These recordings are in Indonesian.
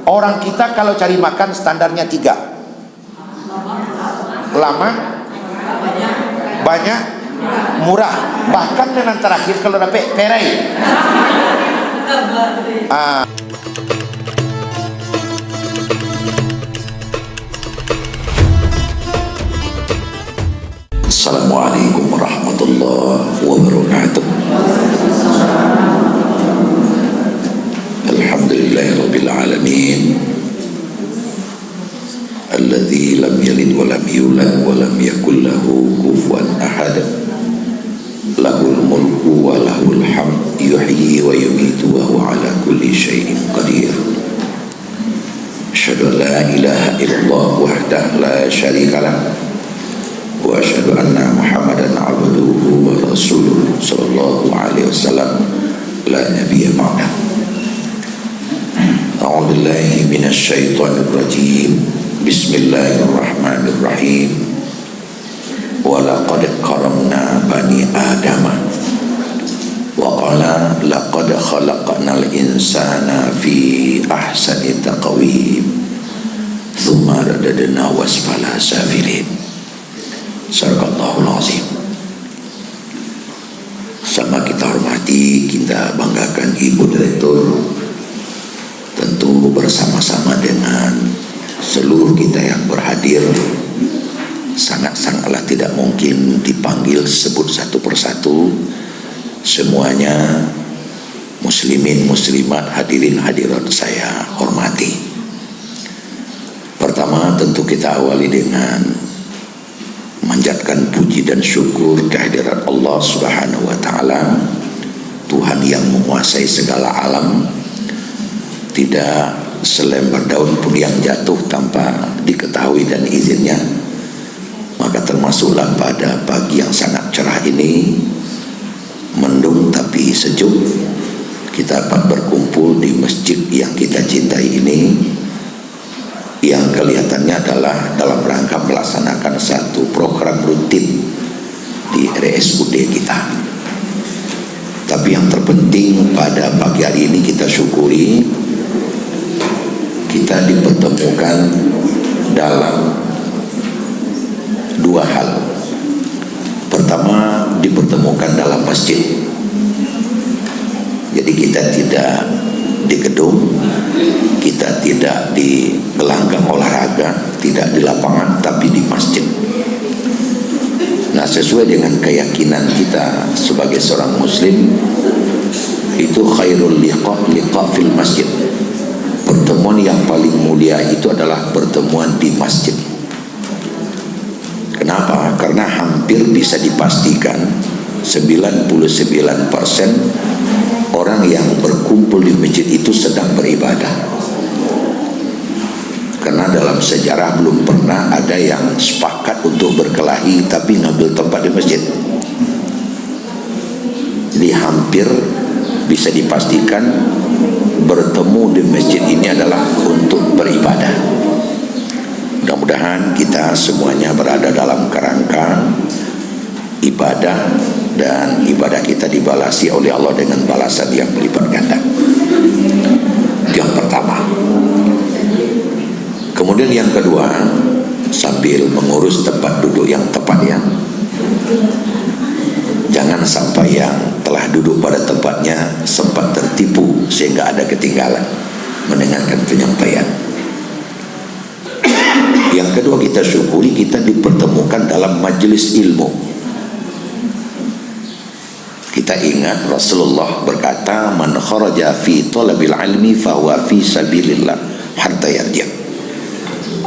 Orang kita kalau cari makan standarnya 3: lama, banyak, murah. Bahkan dengan terakhir kalau dapat perai. Assalamualaikum warahmatullahi wabarakatuh. Alhamdulillahirabbil alamin. Alladzi lam yalid wa lam yulad wa lam yakul lahu kufuwan ahad. Lahul mulku wa lahul hamd, yuhyi wa yumiitu wa huwa ala kulli syai'in qadir. Asyhadu an la ilaha illallah wahdahu la syarika lah. Wa asyhadu anna Muhammadan abduhu wa rasuluhu sallallahu alaihi wasallam la nabiyya ba'dah. A'udzu billahi minasy syaithanir rajim. Bismillahirrahmanirrahim. Wa laqad karamna bani adama wa qala laqad khalaqnal insana fi ahsani taqwim tsumma radadnahu asfala safilin. Sadaqallahul azim. Sama kita hormati, kita banggakan Ibu Direktur, tentu bersama-sama dengan seluruh kita yang berhadir. Sangat-sangatlah tidak mungkin dipanggil sebut satu persatu. Semuanya muslimin muslimat, hadirin hadirat saya hormati. Pertama tentu kita awali dengan manjatkan puji dan syukur kehadirat Allah Subhanahu wa taala, Tuhan yang menguasai segala alam. Tidak selembar daun pun yang jatuh tanpa diketahui dan izinnya. Maka termasuklah pada pagi yang sangat cerah ini, mendung tapi sejuk, kita dapat berkumpul di masjid yang kita cintai ini, yang kelihatannya adalah dalam rangka melaksanakan satu program rutin di RSUD kita. Tapi yang terpenting pada pagi hari ini kita syukuri, kita dipertemukan dalam dua hal. Pertama, dipertemukan dalam masjid. Jadi kita tidak di gedung, kita tidak di gelanggang olahraga, tidak di lapangan, tapi di masjid. Nah, sesuai dengan keyakinan kita sebagai seorang muslim, itu khairul liqa fil masjid. Pertemuan yang paling mulia itu adalah pertemuan di masjid. Kenapa? Karena hampir bisa dipastikan 99% orang yang berkumpul di masjid itu sedang beribadah. Karena dalam sejarah belum pernah ada yang sepakat untuk berkelahi tapi ngambil tempat di masjid. Jadi hampir bisa dipastikan bertemu di masjid ini adalah untuk beribadah. Mudah-mudahan kita semuanya berada dalam kerangka ibadah, dan ibadah kita dibalasi oleh Allah dengan balasan yang berlipat ganda. Yang pertama. Kemudian yang kedua, sambil mengurus tempat duduk yang tepat ya. Jangan sampai yang telah duduk pada tempatnya sempat tertipu sehingga ada ketinggalan mendengarkan penyampaian. Yang kedua, kita syukuri kita dipertemukan dalam majelis ilmu. Kita ingat Rasulullah berkata, man kharaja fi talabil ilmi fahuwa fi sabilillah hatta yarji'.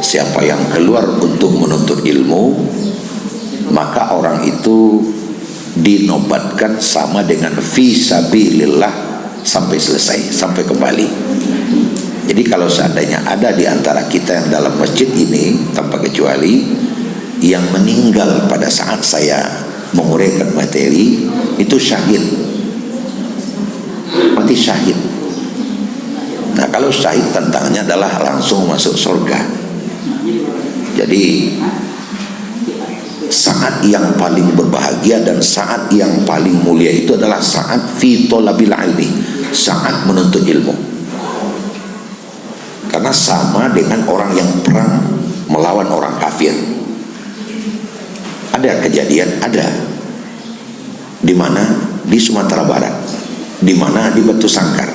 Siapa yang keluar untuk menuntut ilmu, maka orang itu dinobatkan sama dengan fi sabilillah sampai selesai, sampai kembali. Jadi kalau seandainya ada di antara kita yang dalam masjid ini tanpa kecuali yang meninggal pada saat saya menguraikan materi, itu syahid, mati syahid. Nah, kalau syahid tentangnya adalah langsung masuk surga. Jadi saat yang paling berbahagia dan saat yang paling mulia itu adalah saat fi thalabil ilmi, saat menuntut ilmu. karena sama dengan orang yang perang melawan orang kafir. Ada kejadian, ada di mana di Sumatera Barat, di mana di Batu Sangkar,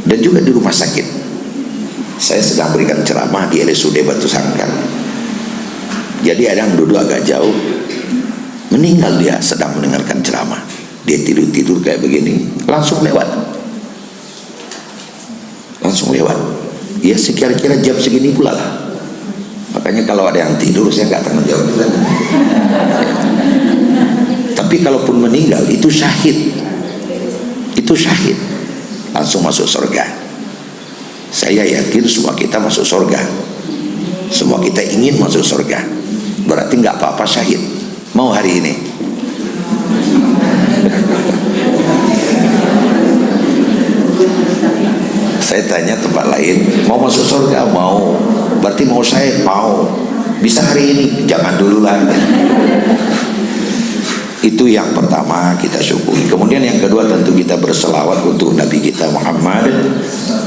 dan juga di rumah sakit. Saya sedang berikan ceramah di RSUD Batu Sangkar. Jadi ada yang duduk agak jauh, meninggal dia sedang mendengarkan ceramah. Dia tidur-tidur kayak begini, langsung lewat. Ya sekira-kira jam segini pula lah. Makanya kalau ada yang tidur saya nggak tanggung jawab juga. Tapi kalaupun meninggal itu syahid, langsung masuk surga. Saya yakin semua kita masuk surga, semua kita ingin masuk surga. Berarti nggak apa-apa syahid. Mau hari ini? Saya tanya tempat lain, mau masuk surga? Mau. Berarti mau saya? Mau. Bisa hari ini? Jangan dulu lah. Itu yang pertama kita syukuri. Kemudian yang kedua tentu kita berselawat untuk Nabi kita Muhammad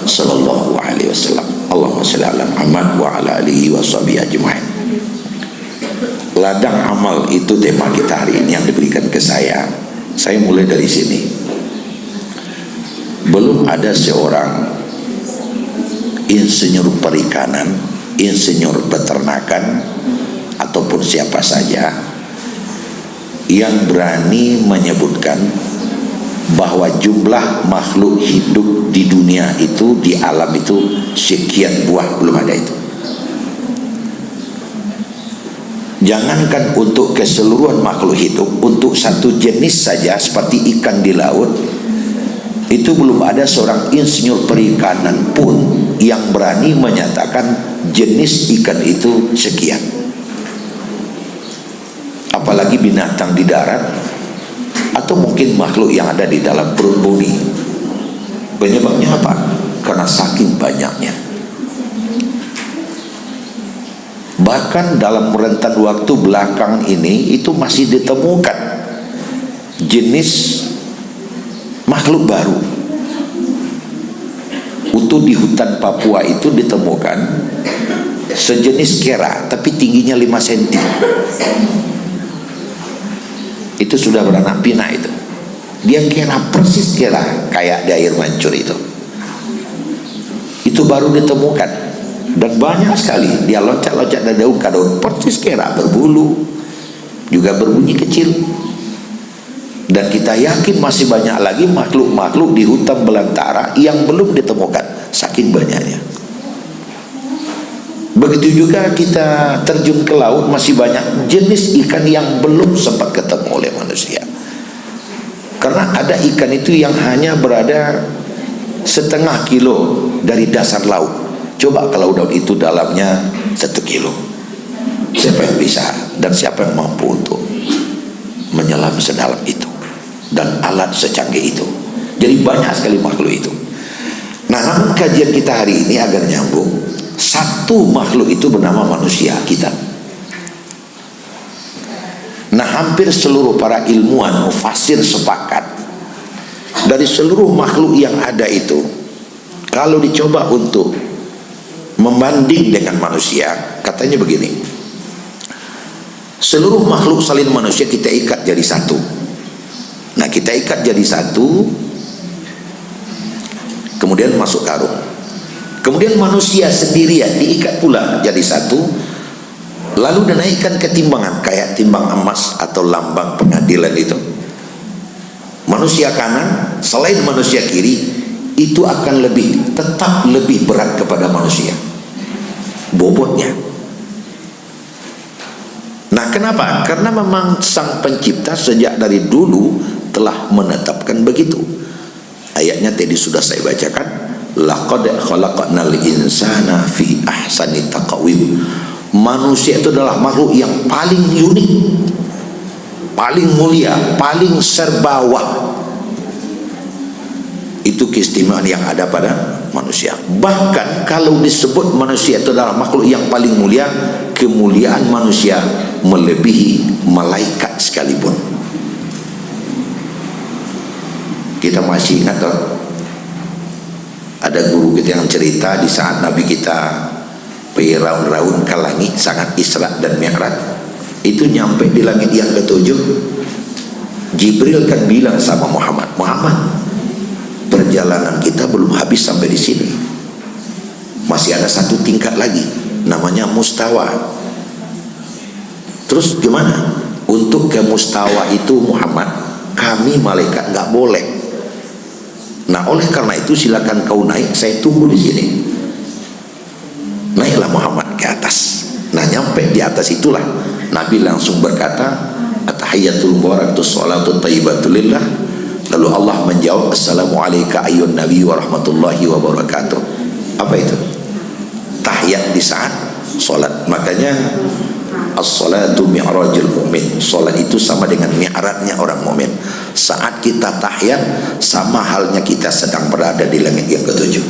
sallallahu alaihi wasallam. Allahumma shalli ala Muhammad wa ala alihi washabihi ajmain. Ladang amal itu tema kita hari ini yang diberikan ke saya. Saya mulai dari sini. Belum ada seorang insinyur perikanan, insinyur peternakan, ataupun siapa saja yang berani menyebutkan bahwa jumlah makhluk hidup di dunia itu, di alam itu sekian buah. Belum ada itu. Jangankan untuk keseluruhan makhluk hidup, untuk satu jenis saja seperti ikan di laut, itu belum ada seorang insinyur perikanan pun yang berani menyatakan jenis ikan itu sekian. Apalagi binatang di darat atau mungkin makhluk yang ada di dalam perut bumi. Penyebabnya apa? Karena saking banyaknya. Bahkan dalam rentan waktu belakangan ini itu masih ditemukan jenis makhluk baru. Untuk di hutan Papua itu ditemukan sejenis kera, tapi tingginya 5 cm. Itu sudah beranak pinak itu. Dia kera, persis kera kayak di air mancur itu. Itu baru ditemukan. Dan banyak sekali dia loncat-loncat dari daun ke daun, persis kera, berbulu, juga berbunyi kecil. Dan kita yakin masih banyak lagi makhluk-makhluk di hutan belantara yang belum ditemukan, saking banyaknya. Begitu juga kita terjun ke laut, masih banyak jenis ikan yang belum sempat ketemu oleh manusia. Karena ada ikan itu yang hanya berada setengah kilo dari dasar laut. Coba kalau laut itu dalamnya 1 kilo, siapa yang bisa dan siapa yang mampu untuk menyelam sedalam itu dan alat secanggih itu? Jadi banyak sekali makhluk itu. Nah, namun kajian kita hari ini agar nyambung, satu makhluk itu bernama manusia kita. Nah, hampir seluruh para ilmuwan mufasir sepakat dari seluruh makhluk yang ada itu, kalau dicoba untuk membanding dengan manusia, katanya begini: seluruh makhluk selain manusia kita ikat jadi satu. Nah, kita ikat jadi satu, kemudian masuk karung. Kemudian manusia sendirian diikat pula jadi satu, lalu dinaikkan ke timbangan kayak timbang emas atau lambang pengadilan itu. Manusia kanan selain manusia kiri itu akan tetap lebih berat kepada manusia bobotnya. Nah, kenapa? Karena memang sang pencipta sejak dari dulu telah menetapkan begitu. Ayatnya tadi sudah saya bacakan, laqad khalaqnal insana fi ahsani taqwim. Manusia itu adalah makhluk yang paling unik, paling mulia, paling serbawah. Itu keistimewaan yang ada pada manusia. Bahkan kalau disebut manusia itu adalah makhluk yang paling mulia, kemuliaan manusia melebihi malaikat sekalipun. Kita masih ingat Ada guru kita yang cerita di saat Nabi kita pergi raun-raun ke langit sangat Isra dan Mi'raj, itu nyampe di langit yang ketujuh, Jibril kan bilang sama Muhammad, perjalanan kita belum habis sampai di sini, masih ada satu tingkat lagi, namanya mustawa. Terus gimana? Untuk ke mustawa itu Muhammad, kami malaikat nggak boleh. Nah, oleh karena itu silakan kau naik, saya tunggu di sini. Naiklah Muhammad ke atas. Nah, nyampe di atas itulah Nabi langsung berkata, at-tahiyyatul mubarakatuh sholatu thayyibatul lillah. Lalu Allah menjawab, assalamualaikum ayyuhan nabi wa rahmatullahi wa barakatuh. Apa itu? Tahiyat di saat sholat. Makanya as-salatu mi'rajul mu'min. Sholat itu sama dengan mi'rajnya orang mu'min. Saat kita tahiyat sama halnya kita sedang berada di langit yang ketujuh.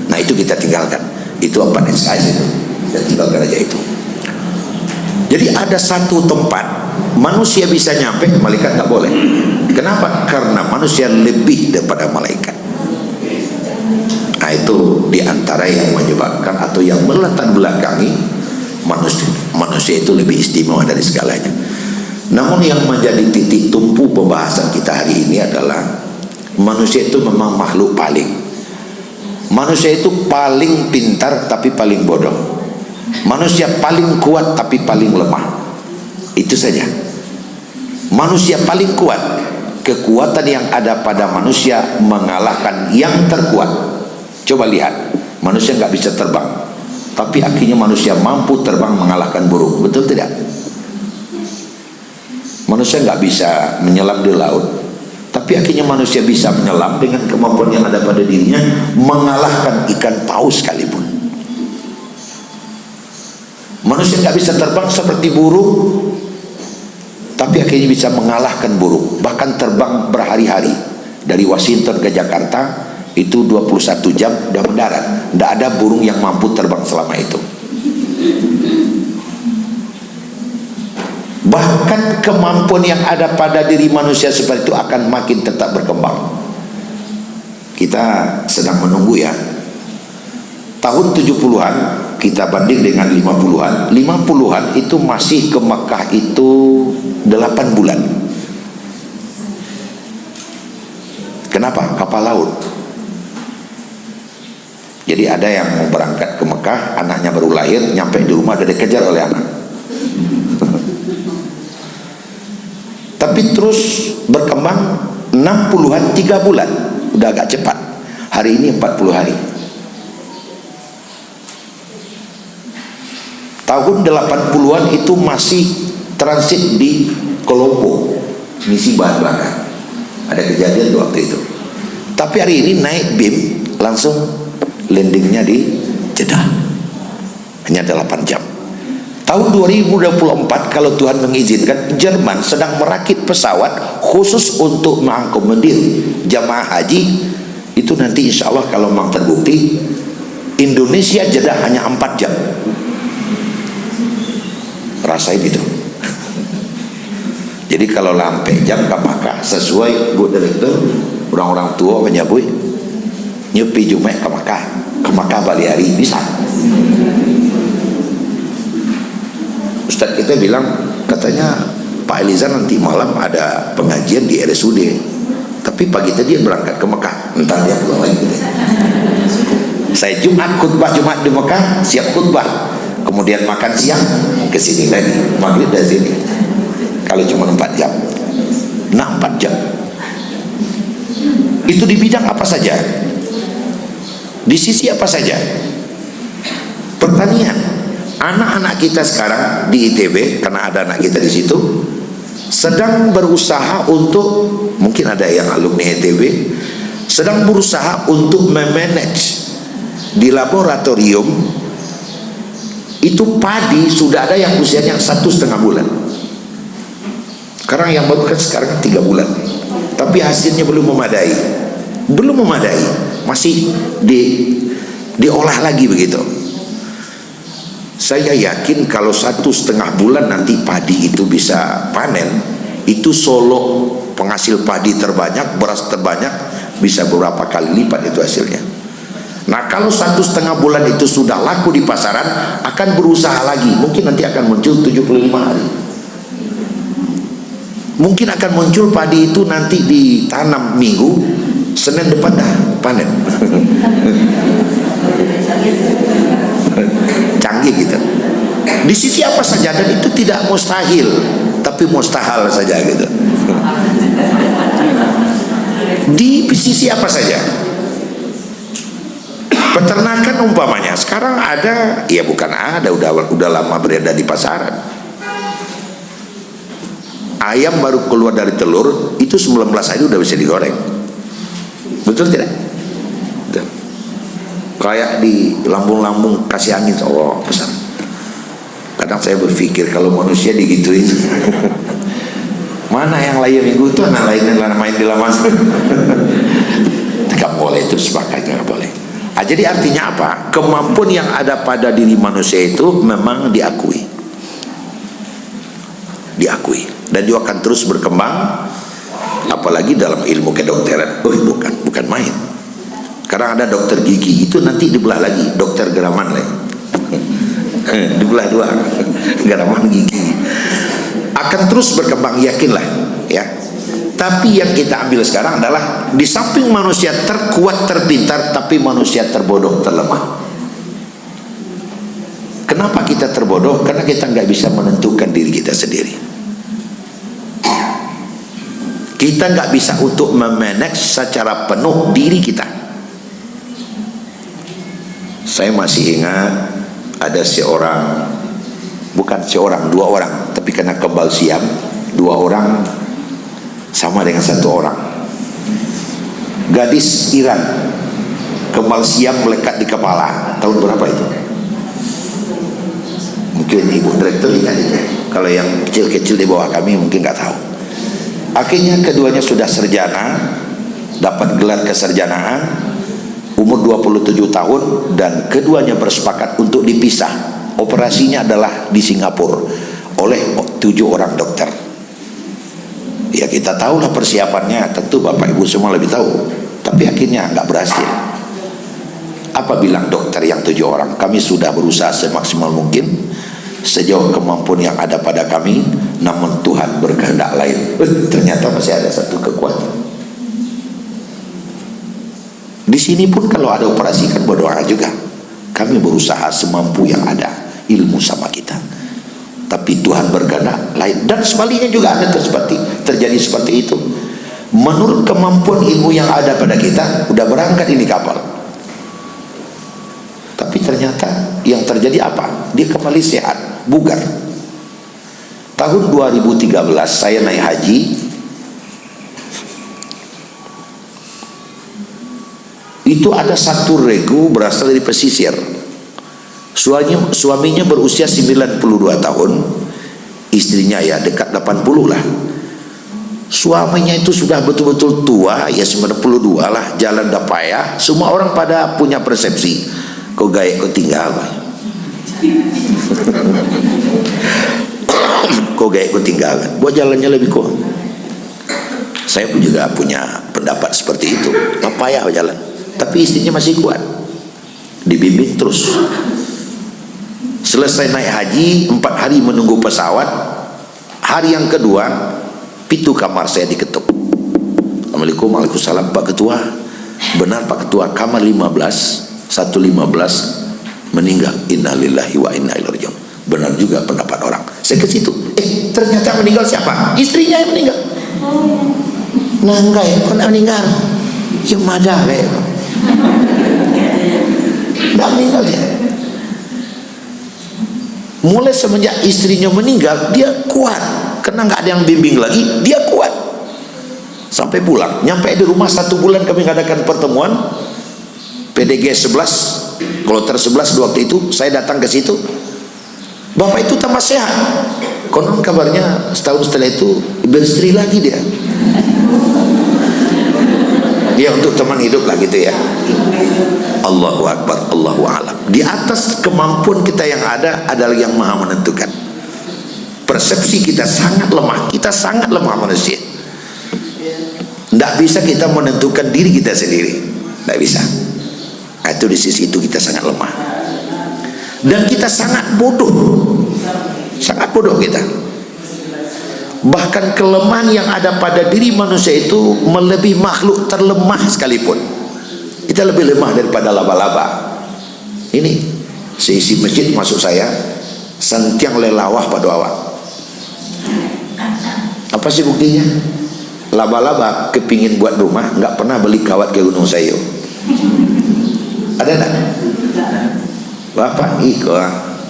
Nah, itu kita tinggalkan. Itu 4 SKS itu. Kita tinggalkan aja itu. Jadi ada satu tempat manusia bisa nyampe, malaikat nggak boleh. Kenapa? Karena manusia lebih daripada malaikat. Nah, itu diantara yang menyebabkan atau yang melatar belakangi manusia itu lebih istimewa dari segalanya. Namun yang menjadi titik tumpu pembahasan kita hari ini adalah manusia itu memang makhluk paling. Manusia itu paling pintar tapi paling bodoh. Manusia paling kuat tapi paling lemah. Itu saja. Manusia paling kuat, kekuatan yang ada pada manusia mengalahkan yang terkuat. Coba lihat, manusia nggak bisa terbang, tapi akhirnya manusia mampu terbang mengalahkan burung. Betul tidak? Manusia nggak bisa menyelam di laut, tapi akhirnya manusia bisa menyelam dengan kemampuan yang ada pada dirinya mengalahkan ikan paus sekalipun. Manusia nggak bisa terbang seperti burung, tapi akhirnya bisa mengalahkan burung. Bahkan terbang berhari-hari dari Washington ke Jakarta itu 21 jam udah mendarat. Tidak ada burung yang mampu terbang selama itu. Bahkan kemampuan yang ada pada diri manusia seperti itu akan makin tetap berkembang. Kita sedang menunggu ya. Tahun 70-an kita banding dengan 50-an. 50-an itu masih ke Mekah itu 8 bulan. Kenapa? Kapal laut. Jadi ada yang mau berangkat ke Mekah, anaknya baru lahir, nyampe di rumah udah dikejar oleh anak. Tapi terus berkembang 60-an 3 bulan, udah agak cepat. Hari ini 40 hari. Tahun 80-an itu masih transit di Kolombo, misi bahan bakar. Ada kejadian waktu itu. Tapi hari ini naik BIM langsung landingnya di Jeddah, hanya 8 jam. Tahun 2024 kalau Tuhan mengizinkan, Jerman sedang merakit pesawat khusus untuk mengakomodir jamaah haji. Itu nanti insya Allah kalau memang terbukti, Indonesia Jeddah hanya 4 jam. Rasain itu. Jadi kalau lampai jam ke Makkah sesuai Bu Direktur, orang-orang tua menyebut nyepi Jumat ke Makkah balik hari bisa. Ustadz kita bilang, katanya Pak Eliza nanti malam ada pengajian di RSUD, tapi pagi tadi dia berangkat ke Mekah, entar dia pulang lagi gitu. Saya Jumat khutbah Jumat di Mekah, siap khutbah, kemudian makan siang ke sini lagi, maghrib dari sini. Kalau cuma 4 jam, nah 4 jam. Itu di bidang apa saja? Di sisi apa saja? Pertanian. Anak-anak kita sekarang di ITB, karena ada anak kita di situ, sedang berusaha untuk, mungkin ada yang alumni ITB, sedang berusaha untuk memanage di laboratorium itu padi. Sudah ada yang usianya 1,5 bulan. Sekarang yang baru kan sekarang 3 bulan, tapi hasilnya belum memadai, masih diolah lagi begitu. Saya yakin kalau 1,5 bulan nanti padi itu bisa panen, itu Solo penghasil padi terbanyak, beras terbanyak, bisa beberapa kali lipat itu hasilnya. Nah, kalau 1,5 bulan itu sudah laku di pasaran, akan berusaha lagi. Mungkin nanti akan muncul 75 hari. Mungkin akan muncul padi itu nanti ditanam Minggu, Senin depan dah panen. Canggih gitu. Di sisi apa saja, dan itu tidak mustahil, tapi mustahil saja gitu. Di sisi apa saja. Peternakan umpamanya sekarang ada, ya bukan ada, udah lama beredar di pasaran. Ayam baru keluar dari telur itu 19 hari udah bisa digoreng. Betul tidak? Betul. Kayak di lambung-lambung kasih angin, oh besar. Kadang saya berpikir kalau manusia digituin, mana yang layar minggu itu, anak lainnya main di laman. Tidak boleh, itu sepakat, nggak boleh. Nah, jadi artinya apa? Kemampuan yang ada pada diri manusia itu memang diakui, dan dia akan terus berkembang, apalagi dalam ilmu kedokteran. Oh, bukan main. Sekarang ada dokter gigi, itu nanti dibelah lagi, dokter geraman lagi. Dibelah dua, geraman gigi. Akan terus berkembang, yakinlah, ya. Tapi yang kita ambil sekarang adalah di samping manusia terkuat, terpintar, tapi manusia terbodoh, terlemah. Kenapa kita terbodoh? Karena kita nggak bisa menentukan diri kita sendiri. Kita nggak bisa untuk memanage secara penuh diri kita. Saya masih ingat ada dua orang, tapi kena kebal siam, 2 orang sama dengan 1 orang. Gadis Iran, kebal siam melekat di kepala. Tahun berapa itu? Mungkin ibu direktur ingat itu. Kalau yang kecil-kecil di bawah kami mungkin nggak tahu. Akhirnya keduanya sudah sarjana, dapat gelar kesarjanaan, umur 27 tahun, dan keduanya bersepakat untuk dipisah. Operasinya adalah di Singapura oleh 7 orang dokter. Ya kita tahulah persiapannya, tentu Bapak Ibu semua lebih tahu. Tapi akhirnya nggak berhasil. Apa bilang dokter yang 7 orang? Kami sudah berusaha semaksimal mungkin, sejauh kemampuan yang ada pada kami, namun Tuhan berkehendak lain. Ternyata masih ada satu kekuatan. Di sini pun kalau ada operasi kan berdoa juga. Kami berusaha semampu yang ada, ilmu sama kita. Tapi Tuhan berkehendak lain, dan sebaliknya juga ada terjadi seperti itu. Menurut kemampuan ilmu yang ada pada kita, udah berangkat ini kapal, tapi ternyata yang terjadi apa? Dia kembali sehat, bugar. Tahun 2013 saya naik haji. Itu ada satu regu berasal dari pesisir. Suaminya berusia 92 tahun, istrinya ya dekat 80 lah. Suaminya itu sudah betul-betul tua, ya 92 lah, jalan dah payah. Semua orang pada punya persepsi, kok gaya kok tinggal. Kok gaya kok tinggal, buat jalannya lebih kok. Saya pun juga punya pendapat seperti itu, dah payah jalan. Tapi istrinya masih kuat, dibimbing terus. Selesai naik haji, 4 hari menunggu pesawat. Hari yang kedua, pintu kamar saya diketuk. Assalamualaikum. Waalaikumsalam. Pak Ketua, benar Pak Ketua, kamar 115 meninggal. Innalillahi wa inna ilaihi raji'un. Benar juga pendapat orang. Saya ke situ, ternyata meninggal siapa? Istrinya yang meninggal. Nah enggak ya, kok meninggal? Ya madah kayak enggak meninggal dia. Mulai semenjak istrinya meninggal, dia kuat. Karena nggak ada yang bimbing lagi, dia kuat. Sampai pulang, nyampe di rumah 1 bulan kami ngadakan pertemuan PDG 11, kloter 11 waktu itu. Saya datang ke situ, bapak itu tambah sehat. Konon kabarnya setahun setelah itu beristri lagi dia. Dia untuk teman hidup lah gitu ya. Allahu Akbar, Allahu Alam. Di atas kemampuan kita yang ada adalah yang maha menentukan. Persepsi kita sangat lemah. Kita sangat lemah manusia. Tidak bisa kita menentukan diri kita sendiri. Tidak bisa. Itu di sisi itu kita sangat lemah. Dan kita sangat bodoh. Sangat bodoh kita. Bahkan kelemahan yang ada pada diri manusia itu melebihi makhluk terlemah sekalipun. Kita lebih lemah daripada laba-laba. Ini seisi masjid masuk saya sentiang lelawah pada awak. Apa sih buktinya? Laba-laba kepingin buat rumah, nggak pernah beli kawat ke Gunung Sayur. Ada tak? Bapak iko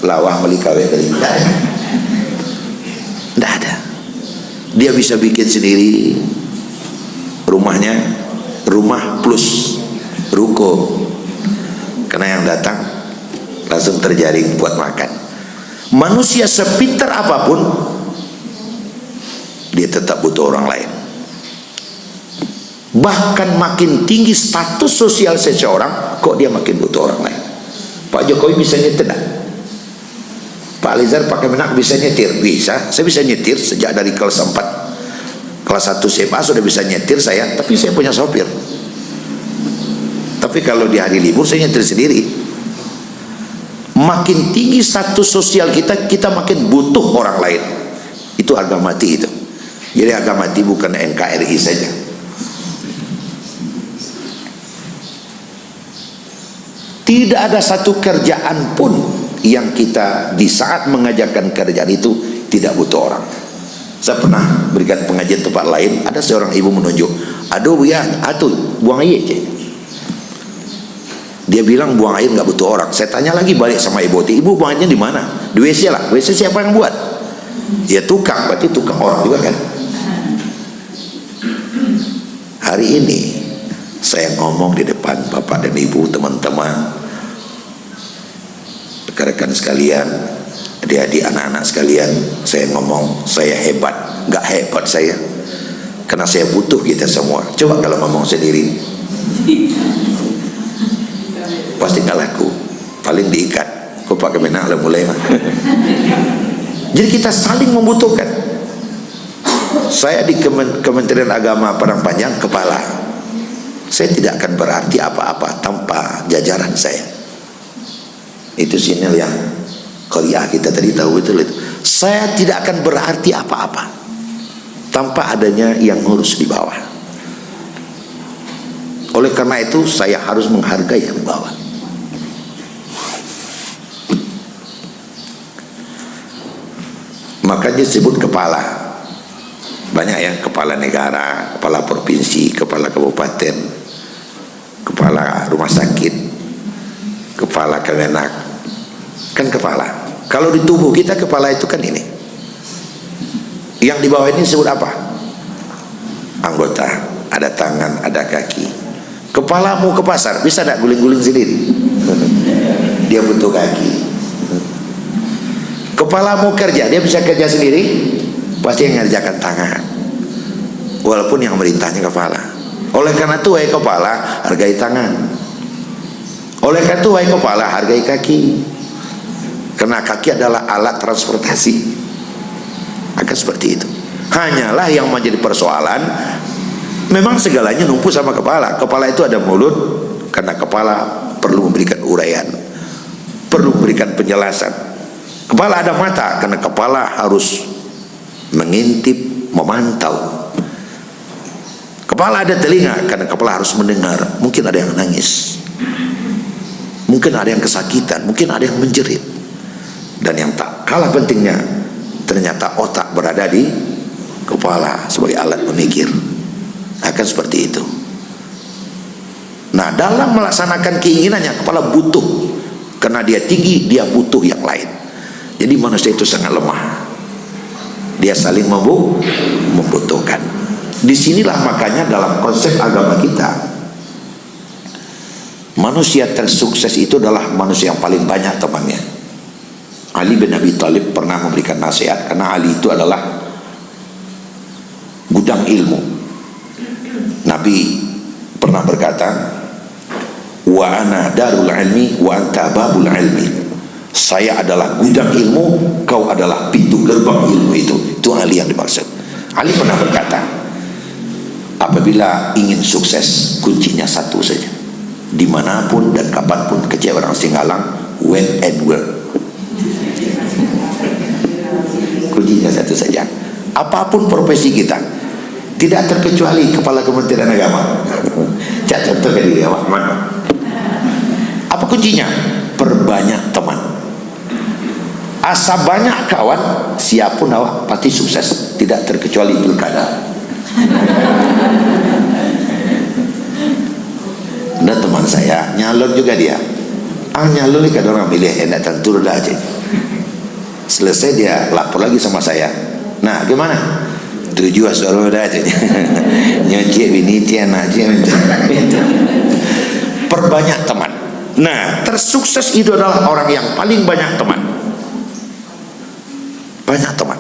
lawah beli kawat dari tidak ada. Dia bisa bikin sendiri rumahnya, rumah plus ruko, karena yang datang langsung terjaring buat makan. Manusia sepintar apapun dia tetap butuh orang lain. Bahkan makin tinggi status sosial seseorang, kok dia makin butuh orang lain. Pak Jokowi bisa nyetir tak? Pak Alizar pakai menak bisa nyetir? Bisa. Saya bisa nyetir sejak dari kelas 4 kelas 1 SMA sudah bisa nyetir saya, tapi saya punya sopir. Tapi kalau di hari libur saya nyetir sendiri. Makin tinggi status sosial kita, kita makin butuh orang lain. Itu harga mati itu. Jadi harga mati bukan NKRI saja. Tidak ada satu kerjaan pun yang kita di saat mengajarkan kerjaan itu tidak butuh orang. Saya pernah berikan pengajian tempat lain, ada seorang ibu menunjuk, aduh ya, atul buang air je. Dia bilang buang air nggak butuh orang. Saya tanya lagi balik sama ibu, ibu buang airnya di mana? Di WC lah. WC siapa yang buat? Ya tukang, berarti tukang orang juga kan. Hari ini saya ngomong di depan bapak dan ibu, teman-teman, rekan-rekan sekalian, adik-adik, anak-anak sekalian, saya ngomong saya hebat. Nggak hebat saya, karena saya butuh kita semua. Coba kalau ngomong sendiri pasti nggak laku, paling diikat. Kok pakai menak lah mulai mah. Jadi kita saling membutuhkan. Saya di Kementerian Agama Padang Panjang kepala, saya tidak akan berarti apa-apa tanpa jajaran saya. Itu sinyal yang kuliah kita tadi tahu betul itu. Saya tidak akan berarti apa-apa tanpa adanya yang ngurus di bawah. Oleh karena itu saya harus menghargai yang di bawah. Makanya disebut kepala. Banyak yang kepala negara, kepala provinsi, kepala kabupaten, kepala rumah sakit, kepala Kemenak, kan kepala. Kalau di tubuh kita kepala itu kan ini. Yang di bawah ini disebut apa? Anggota. Ada tangan, ada kaki. Kepala mau ke pasar, bisa tak guling-guling sendiri? Dia butuh kaki. Kepala mau kerja, dia bisa kerja sendiri? Pasti yang ngerjakan tangan. Walaupun yang merintahnya kepala. Oleh karena itu wahai kepala, hargai tangan. Oleh karena itu wahai kepala, hargai kaki. Karena kaki adalah alat transportasi. Akan seperti itu. Hanyalah yang menjadi persoalan, memang segalanya numpuk sama kepala. Kepala itu ada mulut, karena kepala perlu memberikan uraian, perlu memberikan penjelasan. Kepala ada mata, karena kepala harus mengintip, memantau. Kepala ada telinga, karena kepala harus mendengar. Mungkin ada yang nangis, mungkin ada yang kesakitan, mungkin ada yang menjerit. Dan yang tak kalah pentingnya, ternyata otak berada di kepala sebagai alat memikir. Akan seperti itu. Nah, dalam melaksanakan keinginannya, kepala butuh. Karena dia tinggi, dia butuh yang lain. Jadi manusia itu sangat lemah. Dia saling membutuhkan. Disinilah makanya dalam konsep agama kita, manusia tersukses itu adalah manusia yang paling banyak temannya. Ali bin Abi Thalib pernah memberikan nasihat, karena Ali itu adalah gudang ilmu. Nabi pernah berkata, wa ana darul ilmi wa anta babul ilmi. Saya adalah gudang ilmu, kau adalah pintu gerbang ilmu itu. Itu Ali yang dimaksud. Ali pernah berkata, apabila ingin sukses, kuncinya satu saja, dimanapun dan kapanpun. Kecil orang Singgalang, when and where. Kuncinya satu saja. Apapun profesi kita, tidak terkecuali kepala Kementerian Agama. Cak contoh ke diri awak mana? Apa kuncinya? Perbanyak teman. Asa banyak kawan, siapun awak pasti sukses. Tidak terkecuali pilkada. Ada teman saya nyalon juga dia. Nyalon ni kan orang milih enak tentu dah aja. Selesai dia lapor lagi sama saya. Nah, gimana? 7 suara dah aja. Nyocik bini dia nak je. Perbanyak teman. Nah, tersukses itu adalah orang yang paling banyak teman. Banyak teman.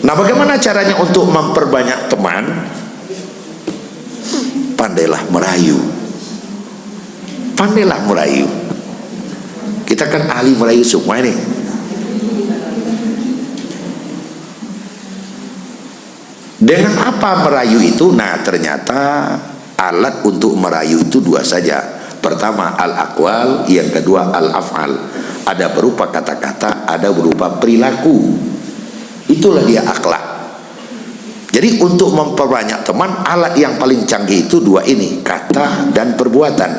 Nah, bagaimana caranya untuk memperbanyak teman? Pandailah merayu. Pandailah merayu. Kita kan ahli merayu semua ini. Dengan apa merayu itu? Nah, ternyata alat untuk merayu itu dua saja. Pertama al-aqwal, yang kedua al-af'al. Ada berupa kata-kata, ada berupa perilaku. Itulah dia akhlak. Jadi untuk memperbanyak teman, alat yang paling canggih itu dua ini, kata dan perbuatan.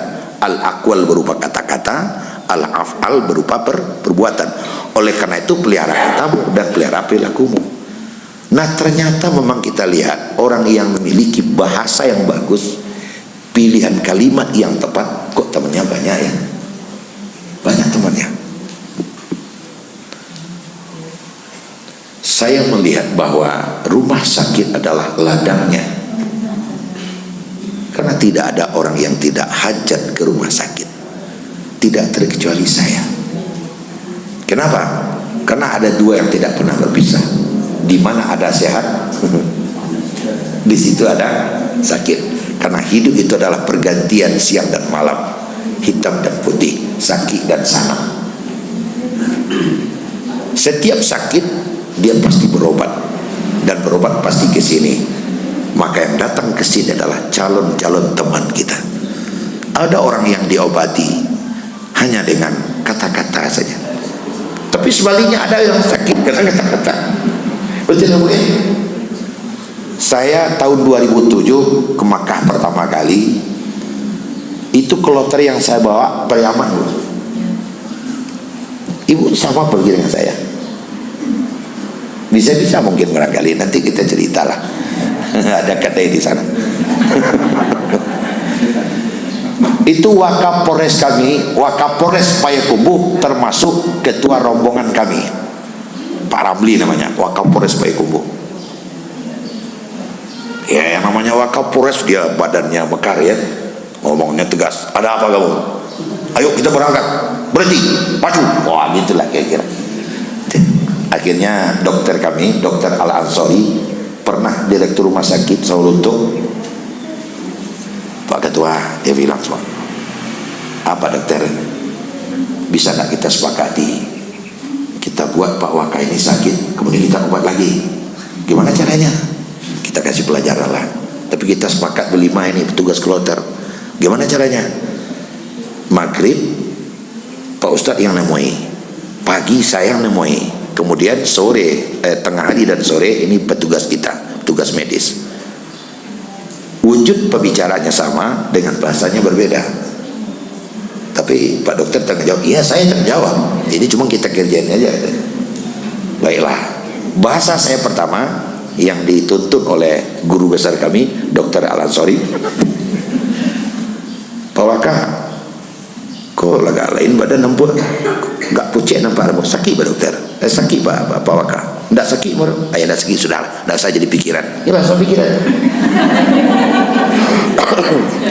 Al-aqwal berupa kata-kata, al-af'al berupa perbuatan. Oleh karena itu pelihara katamu dan pelihara perilakumu. Nah, ternyata memang kita lihat orang yang memiliki bahasa yang bagus, pilihan kalimat yang tepat, kok temannya banyak ya? Banyak temannya. Saya melihat bahwa rumah sakit adalah ladangnya. Karena tidak ada orang yang tidak hajat ke rumah sakit. Tidak terkecuali saya. Kenapa? Karena ada dua yang tidak pernah berpisah. Di mana ada sehat, di situ ada sakit. Karena hidup itu adalah pergantian siang dan malam, hitam dan putih, sakit dan sanang. Setiap sakit dia pasti berobat, dan berobat pasti ke sini. Maka yang datang ke sini adalah calon-calon teman kita. Ada orang yang diobati hanya dengan kata-kata saja, tapi sebaliknya ada yang sakit karena kata-kata. Betul tak boleh? Saya tahun 2007 ke Makkah pertama kali. Itu kloter yang saya bawa Yaman. Ibu sama pergi dengan saya. Bisa-bisa mungkin barangkali nanti kita ceritalah. Ada kedai di sana. Itu Wakapolres kami, Wakapolres Payakumbuh, termasuk ketua rombongan kami, Pak Ramli namanya, Wakapolres Payakumbuh. Ya, yang namanya Wakapolres dia badannya mekar ya, ngomongnya tegas. Ada apa kamu? Ayo kita berangkat, berhenti, maju. Wah, gitulah kira-kira. Akhirnya dokter kami, Dokter Al-Ansori, pernah direktur rumah sakit Sawalunto. Pak Ketua, dia bilang semua, apa dokter, bisa nak kita sepakati, kita buat Pak Waka ini sakit, kemudian kita obat lagi. Gimana caranya? Kita kasih pelajaran lah. Tapi kita sepakat berlima ini petugas kloter. Gimana caranya? Maghrib Pak Ustadz yang nemui, pagi saya yang nemui, kemudian sore, tengah hari dan sore ini petugas kita, petugas medis. Wujud pembicaranya sama, dengan bahasanya berbeda. Tapi Pak Dokter tanggung jawab, iya saya tanggung jawab, ini cuma kita kerjain aja. Baiklah, bahasa saya pertama yang dituntut oleh guru besar kami, Dokter Al-Ansori, Pak Waka, kok agak lain badan nampak, enggak pucet nampak, sakit Pak Dokter? Sakit Pak Waka? Enggak sakit baru? Ayah enggak sakit, sudah, enggak usah jadi pikiran. Ini bahasa pikiran.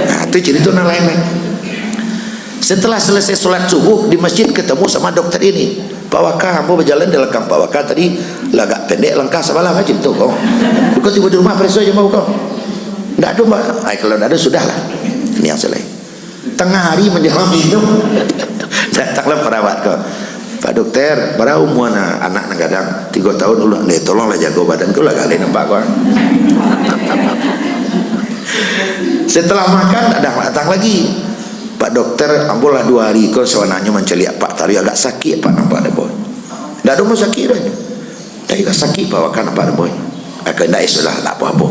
Nah, itu cerita lain-lain. Setelah selesai sholat subuh di masjid, ketemu sama dokter ini. Pak Waka, hamba berjalan di lekang Pak Waka tadi agak pendek langkah sebelah macam tu kau. Kau tiba di rumah periksa aja mau kau. Enggak ada mbak. Kalau enggak ada sudahlah. Ini yang selesai. Tengah hari menjelang minum, datanglah perawat kau. Pak Dokter, berapa umur anak kadang 3 tahun dulu. Tolonglah jaga badan kau lah kali nampak kau. Setelah makan datang lagi. Pak dokter, ambolah 2 hari kau sewananya menceliak Pak, tadi agak sakit Pak nampak ada boy. Tidak ada mau sakit dah. Tapi agak sakit Pak wakan nampak ada boy. Akan tidak istilah tak apa-apa.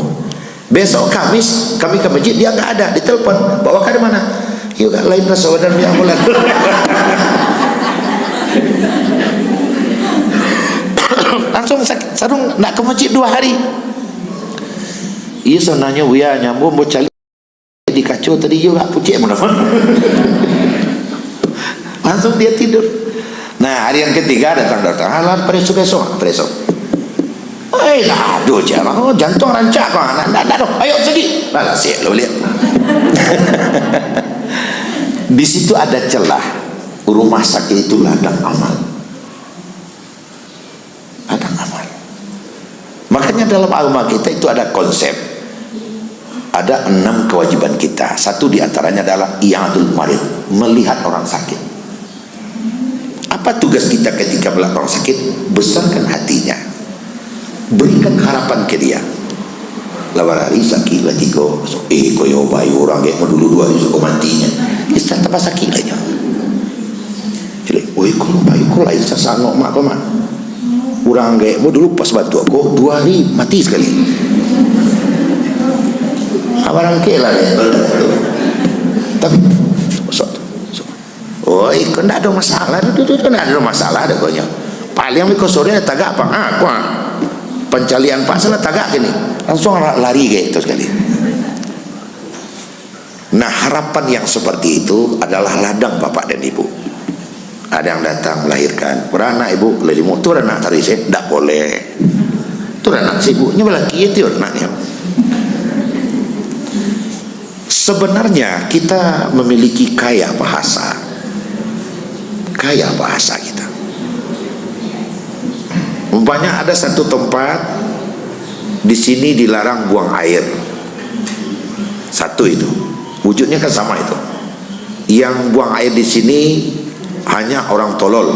Besok Kamis kami ke masjid, dia enggak ada, ditelepon, Pak wakan di mana? Yuk kat lain lah saudara yang ambulan. Langsung sarung nak ke masjid 2 hari. Iya sebenarnya buya nyambung mau cari di kacau tadi juga pucik mana. Langsung dia tidur. Nah hari yang ketiga datang halan besok. Aduh jangan, jantung rancak kau. Nak, ayo sedih. Lah siap lo lihat. Di situ ada celah. Rumah sakit itu ladang amal. Ladang amal. Makanya dalam agama kita itu ada konsep. Ada 6 kewajiban kita. Satu diantaranya adalah i'adul marid, melihat orang sakit. Apa tugas kita ketika melihat orang sakit? Besarkan hatinya, berikan harapan ke dia. Lawan hari sakit lagi kau, kau yo bayu orang kayak dulu 2 hari suka matinya. Istri tambah sakit lagi. Jadi, kalau bayu kau lain sasano mak kau mak. Orang kayak dulu pas bantu aku 2 hari mati sekali. Abarang ke lah dia. Tapi kau tidak ada masalah. Itu tidak ada masalah ada kau nya. Paling kau sore tagak apa? Kau pencalian pasal tagak gini. Langsung lari kayak itu sekali. Nah harapan yang seperti itu adalah ladang bapak dan ibu. Ada yang datang melahirkan beranak ibu lelimu tu anak tadi saya tidak boleh. Tu anak si ibunya lagi itu anaknya. Sebenarnya kita memiliki kaya bahasa kita. Umpamanya ada satu tempat di sini dilarang buang air. Satu itu, wujudnya kan sama itu. Yang buang air di sini hanya orang tolol.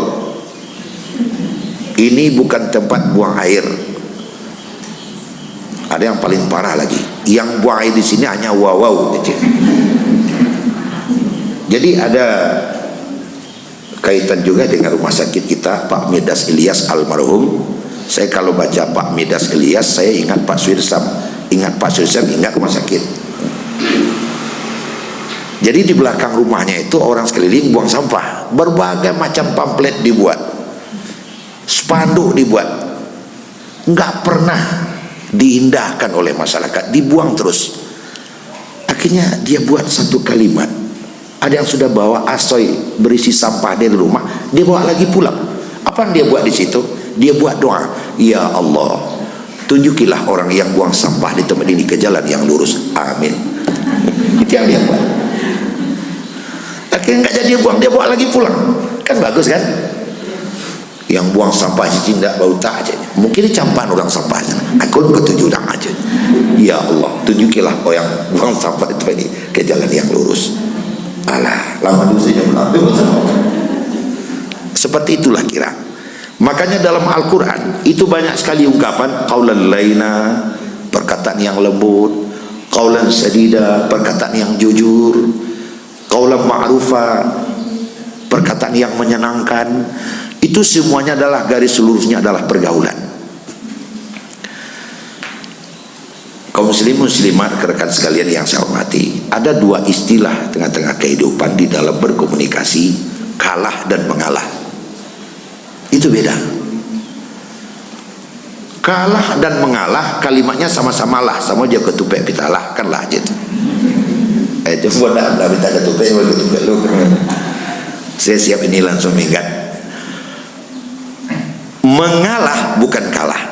Ini bukan tempat buang air. Ada yang paling parah lagi. Yang buang air di sini hanya wow kecil. Jadi ada kaitan juga dengan rumah sakit kita Pak Midas Ilyas almarhum. Saya kalau baca Pak Midas Ilyas, saya ingat Pak Suirsam, ingat rumah sakit. Jadi di belakang rumahnya itu orang sekeliling buang sampah, berbagai macam pamflet dibuat, spanduk dibuat, nggak pernah diindahkan oleh masyarakat, dibuang terus. Akhirnya dia buat satu kalimat. Ada yang sudah bawa asoy berisi sampah dari rumah, dia bawa lagi pulang. Apa yang dia buat di situ? Dia buat doa, ya Allah, tunjukilah orang yang buang sampah di tempat ini ke jalan yang lurus. Amin. Itu yang dia buat. Akhirnya nggak jadi buang, dia bawa lagi pulang. Kan bagus kan? Yang buang sampah sih tidak bau tak aja. Mungkin campan orang sampahnya. Aku ketujuh orang aja. Ya Allah, tunjukilah orang yang buang sampah itu ini ke jalan yang lurus. Alah, lama dulu saja seperti itulah kira. Makanya dalam Al-Quran itu banyak sekali ungkapan qaulan laina, perkataan yang lembut, qaulan sadida, perkataan yang jujur, qaulan ma'rufa, perkataan yang menyenangkan. Itu semuanya adalah garis lurusnya adalah pergaulan. Kaum muslimin muslimat, rekan sekalian yang saya hormati, ada 2 istilah tengah-tengah kehidupan di dalam berkomunikasi, kalah dan mengalah. Itu beda. Kalah dan mengalah kalimatnya sama-sama lah, sama aja ketupek pitalah, kan lah aja itu. Itu bodoh, dah minta ketupek lu. Saya siap ini langsung minggat. Mengalah bukan kalah.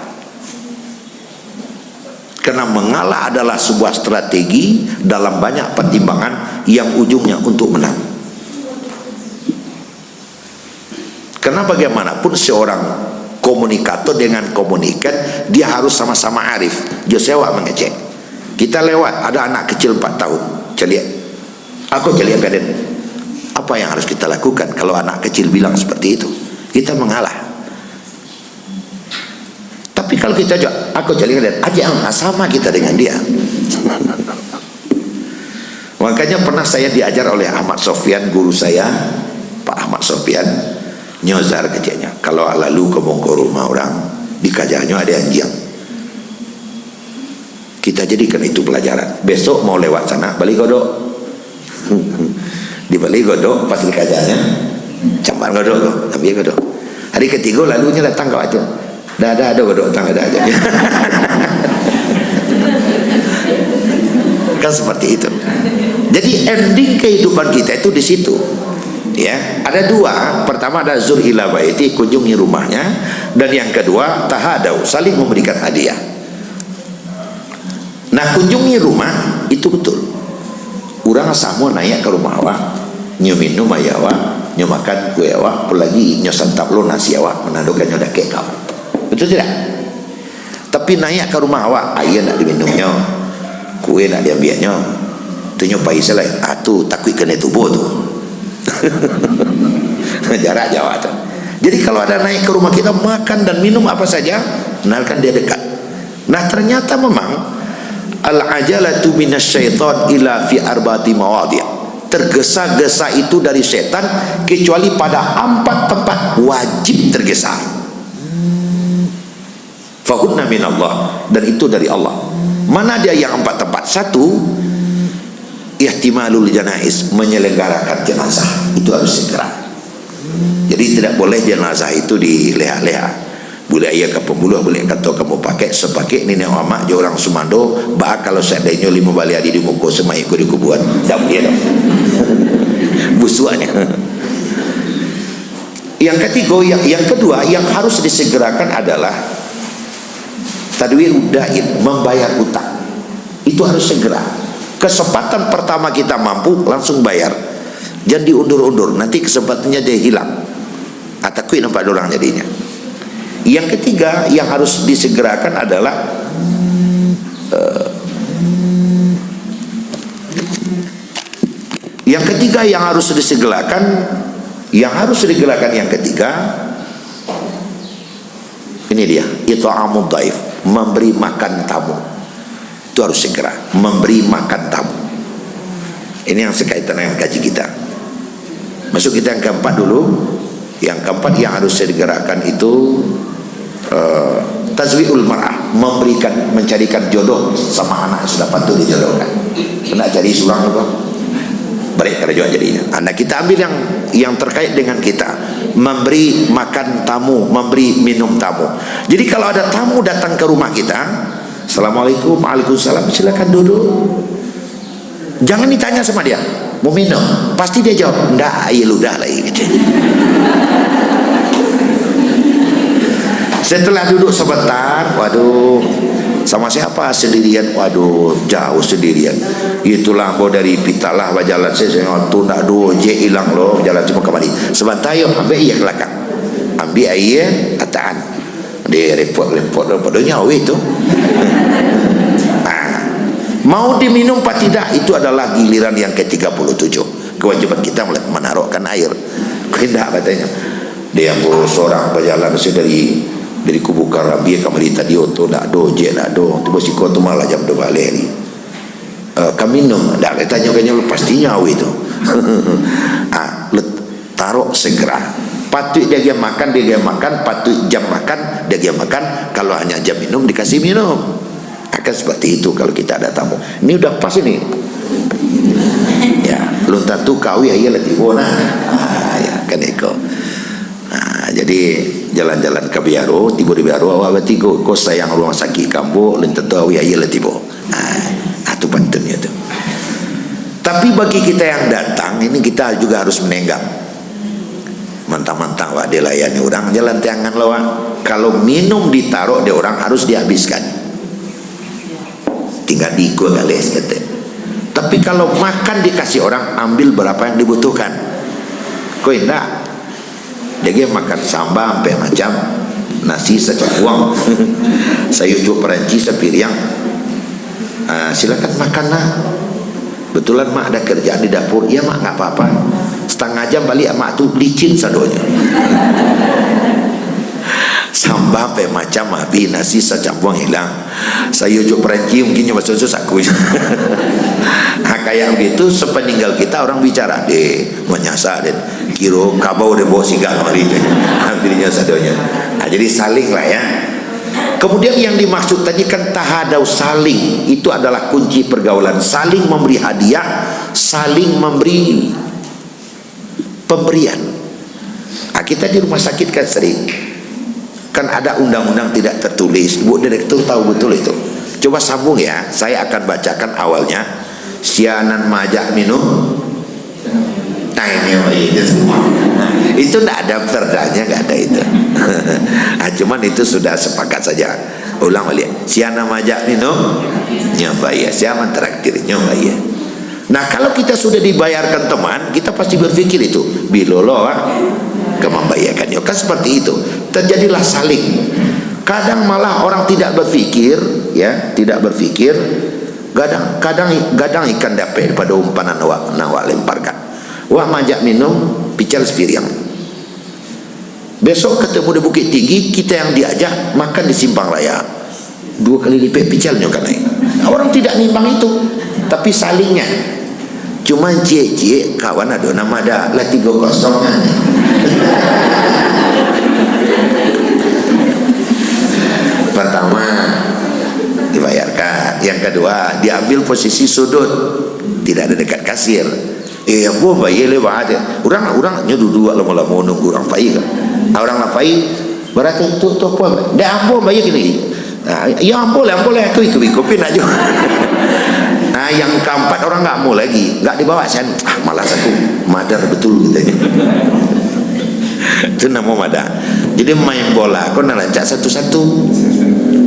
Karena mengalah adalah sebuah strategi dalam banyak pertimbangan yang ujungnya untuk menang. Karena bagaimanapun seorang komunikator dengan komunikan, dia harus sama-sama arif. Joshua mengecek. Kita lewat, ada anak kecil 4 tahun, celiak. Aku celiak kaden. Apa yang harus kita lakukan kalau anak kecil bilang seperti itu? Kita mengalah. Tapi kalau kita jawab, aku celiak kaden, aja sama kita dengan dia. Makanya pernah saya diajar oleh Ahmad Sofyan, guru saya, Pak Ahmad Sofyan, nyozar kecilnya. Kalau lalu ke bongkor rumah orang, di kajahnya ada anjing. Kita jadikan itu pelajaran. Besok mau lewat sana, balik godok. Di balik godok, pas di kajahnya, cambar godok, ambil godok. Hari ketiga lalunya datang ke aja. Dah ada godok, datang ada aja. Kan seperti itu. Jadi ending kehidupan kita itu di situ. Ya, ada dua. Pertama ada zur ila baiti, kunjungi rumahnya, dan yang kedua tahadau, saling memberikan hadiah. Nah, kunjungi rumah itu betul. Urang sama naik ke rumah awak, nyu minum aya awak, nyu makan kue awak, apalagi nyu santap lo nasi awak, menadokannya dah kek kamu. Betul tidak? Tapi naik ke rumah awak, air nak diminumnya, kue nak diambilnya, tu nyu pai selai, atu takut kena tubuh tu. Jarak jauh tu. Jadi kalau ada naik ke rumah kita, makan dan minum apa saja, kenalkan dia dekat. Nah, ternyata memang al-ajalatu minasyaitan ila fi arba'ati mawadhi'. Tergesa-gesa itu dari setan kecuali pada 4 tempat wajib tergesa. Fahunna minallah, dan itu dari Allah. Mana dia yang 4 tempat? 1, ihtimalul janaiz, menyelenggarakan jenazah. Itu harus segera. Jadi tidak boleh jenazah itu dileha-leha. Boleh ayah ke pembuluh, boleh kata kamu pakai sepakai ni nenek amak je orang Sumando, bah kalau seandainya 5 balik hari di muka semai ikut di kuburan, tak boleh dah. Busuannya. Yang ketiga, yang kedua yang harus disegerakan adalah tadwir dain, membayar hutang. Itu harus segera. Kesempatan pertama kita mampu langsung bayar, jangan diundur-undur, nanti kesempatannya dia hilang. Takut nampak orang jadinya. Yang ketiga yang harus disegerakan adalah yang harus disegerakan yang ketiga ini dia, it'amud dhaif, memberi makan tamu. Itu harus segera, memberi makan tamu. Ini yang sekaitan dengan kaji kita. Masuk kita yang keempat dulu. Yang keempat yang harus disegerakan itu tazwi'ul mar'ah, mencarikan jodoh sama anak yang sudah patut dijodohkan. Kena cari surang apa? Balik kerja jadinya. Anak kita ambil yang terkait dengan kita, memberi makan tamu, memberi minum tamu. Jadi kalau ada tamu datang ke rumah kita, assalamualaikum, waalaikumsalam, silakan duduk. Jangan ditanya sama dia, mau minum? Pasti dia jawab, enggak, ya ludah lagi gitu. Setelah duduk sebentar, waduh, sama siapa? Sendirian. Waduh, jauh sendirian. Itulah bo dari Pitalah berjalan saya tu nak dua je hilang loh, jalan cuma kembali. Sebentar yuk, ambil air ke belakang. Ambil air ataan. Dia repot-repot nyawa itu. Mau diminum apa tidak, itu adalah giliran yang ke-37. Kewajiban kita menaruhkan air. Tidak katanya. Dia yang seorang berjalan dari kubu Karambia kembali tadi tu nak do je nak do tu besi kau tu malah jam 2 balik ni. Kami minum dak tanya lu pastinya awi tu. Taruh segera. Patut dia makan, patut jam makan, dia makan. Kalau hanya jam minum dikasih minum. Akan seperti itu kalau kita ada tamu. Ini udah pas ini. Ya, belum tentu kau ya letibona. Ya kan eko. Jadi jalan-jalan ke Biaro, tiba di Biaro awak tiga kau sayang rumah sakit kamu, lentet tahu ya tiba. Itu pentingnya tu. Tapi bagi kita yang datang ini kita juga harus menenggang. Mentang-mentang wak dia layani orang jalan tiangan lawan. Kalau minum ditaruh dia orang harus dihabiskan. Tinggal diikut galis kata. Tapi kalau makan dikasih orang, ambil berapa yang dibutuhkan. Kau enggak? Dia makan sambal sampai macam nasi secakuang, sayur cukup peranci sepiring. Silakan makanlah. Betulan mak ada kerjaan di dapur. Ya mak, nggak apa-apa. Setengah jam balik mak tu licin sadonya. Sambal pe macam habis nasi secampur hilang. Saya ujuk peranci mungkin cuma susah aku. Kayak begitu sepeninggal kita orang bicara deh menyasar dan kiro kabau de bawa singgah mari. Hampirnya sadonya. Jadi saling lah ya. Kemudian yang dimaksud tadi kan tahadau, saling, itu adalah kunci pergaulan. Saling memberi hadiah, saling memberi pemberian. Kita di rumah sakit kan sering, kan ada undang-undang tidak tertulis. Bu direktur tahu betul itu. Coba sambung ya, saya akan bacakan awalnya. Sianan majak minum. Nah ini itu semua. Itu tidak ada perdanya, nggak ada itu. Cuman itu sudah sepakat saja. Ulang balik. Sianan majak minum. Nyobaya. Siapa traktir nyobaya. Nah kalau kita sudah dibayarkan teman, kita pasti berpikir itu. Bilolo membahayakannya kan seperti itu. Terjadilah saling. Kadang malah orang tidak berpikir, ya, tidak berpikir. Kadang ikan dapat pada umpanan nawak lemparkan. Wah majak minum pical sepiriang. Besok ketemu di Bukit Tinggi, kita yang diajak makan di Simpang Raya. 2 kali lipat picalnya kan naik. Orang tidak nimbang itu, tapi salingnya. Cuma cie kawan ada nama ada lah 3-0 kan. Pertama dibayarkan, yang kedua diambil posisi sudut, tidak ada dekat kasir. Gua bayar lewat aja. Orang dua lama-lama nunggu orang pai kan. Orang lapai berarti tu apa? Dah ambo bayar gini. Ya ambo lah aku ikut pin aja. Nah yang keempat orang nggak mau lagi, nggak dibawa saya. Malas aku, madar betul gitu. Itu nama madar. Jadi main bola, kau nak lancak satu-satu.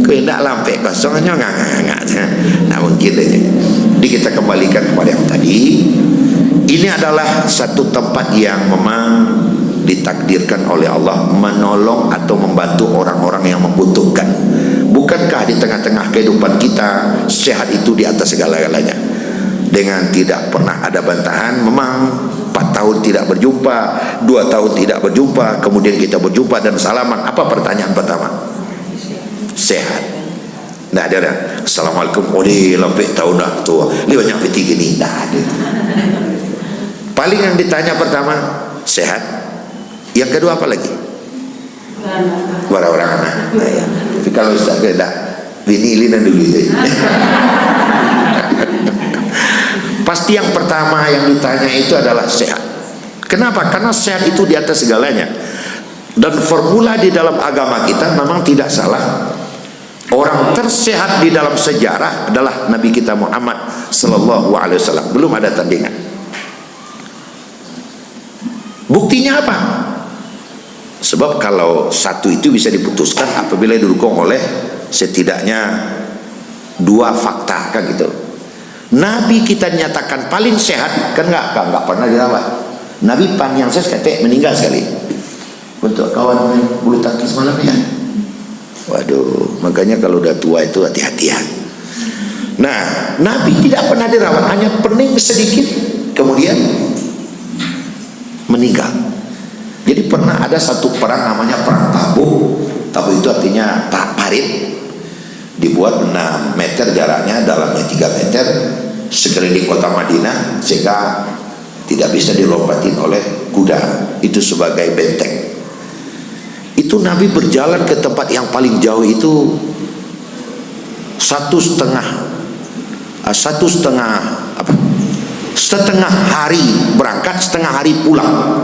Kau tidak lampai kosongnya nggak. Nah mungkin aja. Jadi kita kembalikan kepada yang tadi. Ini adalah satu tempat yang memang ditakdirkan oleh Allah menolong atau membantu orang-orang yang membutuhkan. Bukankah di tengah-tengah kehidupan kita sehat itu di atas segala-galanya? Dengan tidak pernah ada bantahan, memang 4 tahun tidak berjumpa, 2 tahun tidak berjumpa, kemudian kita berjumpa dan salaman. Apa pertanyaan pertama? Sehat. Nah ada. Assalamualaikum. Oleh lampai tahun dah tua. Ini banyak peti gini. Nah ada. Paling yang ditanya pertama sehat. Yang kedua apa lagi? Orang-orang anak. Nah, ya. Tapi kalau sudah beda, vinilinan dulu itu. Pasti yang pertama yang ditanya itu adalah sehat. Kenapa? Karena sehat itu di atas segalanya. Dan formula di dalam agama kita memang tidak salah. Orang tersehat di dalam sejarah adalah Nabi kita Muhammad sallallahu alaihi wasallam. Belum ada tandingan. Buktinya apa? Sebab kalau satu itu bisa diputuskan apabila didukung oleh setidaknya 2 fakta kan gitu. Nabi kita nyatakan paling sehat kan nggak pernah dirawat. Nabi pan yang saya kata meninggal sekali. Untuk kawan bulu tangkis malam ya. Waduh, makanya kalau udah tua itu hati-hati ya. Nah, Nabi tidak pernah dirawat, hanya pening sedikit kemudian meninggal. Jadi pernah ada satu perang namanya perang Tabuk. Tabuk itu artinya parit. Dibuat 6 meter jaraknya, dalamnya 3 meter, sekeliling kota Madinah sehingga tidak bisa dilompatin oleh kuda. Itu sebagai benteng. Itu Nabi berjalan ke tempat yang paling jauh itu setengah hari berangkat, setengah hari pulang.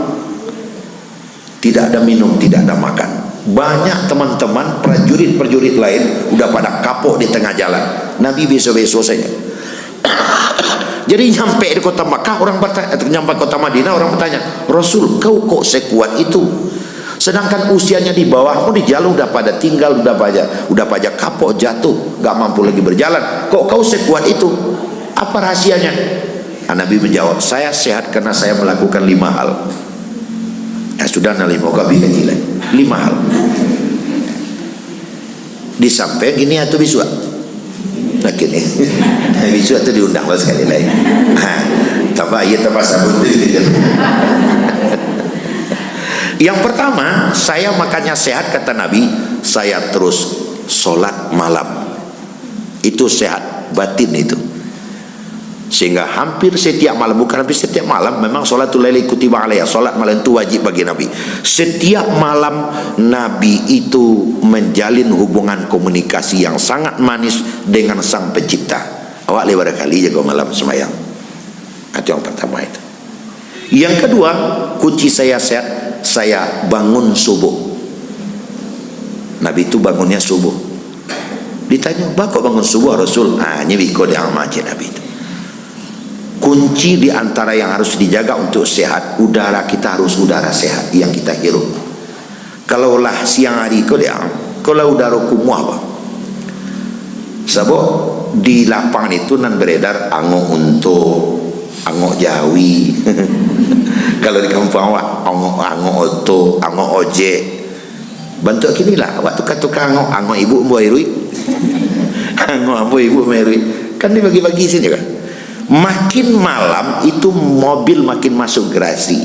Tidak ada minum, tidak ada makan. Banyak teman-teman prajurit-prajurit lain udah pada kapok di tengah jalan. Nabi besok-besok saja. Jadi nyampe di kota Makkah orang bertanya, nyampe kota Madinah orang bertanya, Rasul, kau kok sekuat itu? Sedangkan usianya di bawahmu di jalan udah pada tinggal, udah pada kapok, jatuh, gak mampu lagi berjalan. Kok kau sekuat itu? Apa rahasianya? Nabi menjawab, saya sehat karena saya melakukan 5 hal. Ya sudah nalimo kabi kecil 5 hal. Di samping ini atau bisua. Nah gini, bisua itu diundang lah sekali lagi. Tambah iya tambah sabun itu. Yang pertama, saya makannya sehat kata Nabi saya terus sholat malam. Itu sehat batin itu. Sehingga hampir setiap malam, bukan hampir setiap malam, memang sholatul laili kutiba alaiya, sholat malam itu wajib bagi Nabi. Setiap malam Nabi itu menjalin hubungan komunikasi yang sangat manis dengan Sang Pencipta. Awak lebar kali jaga malam sembahyang. Itu yang pertama itu. Yang kedua, kunci saya sehat, saya bangun subuh. Nabi itu bangunnya subuh. Ditanya, "Kok bangun subuh Rasul?" Ini wiko yang macam Nabi itu. Kunci di antara yang harus dijaga untuk sehat, udara kita harus udara sehat yang kita hirup. Kalaulah siang hari kalau udara kumuh apa? Sebab di lapangan itu nan beredar angok untuk angok Jawi. Kalau di kampung awak angok oto, angok ojek. Bantu kini lah, waktu tukang angok ibu mbak Irui, angok ibu mbak Irui, kan dibagi-bagi sini kan. Makin malam itu mobil makin masuk gerasi,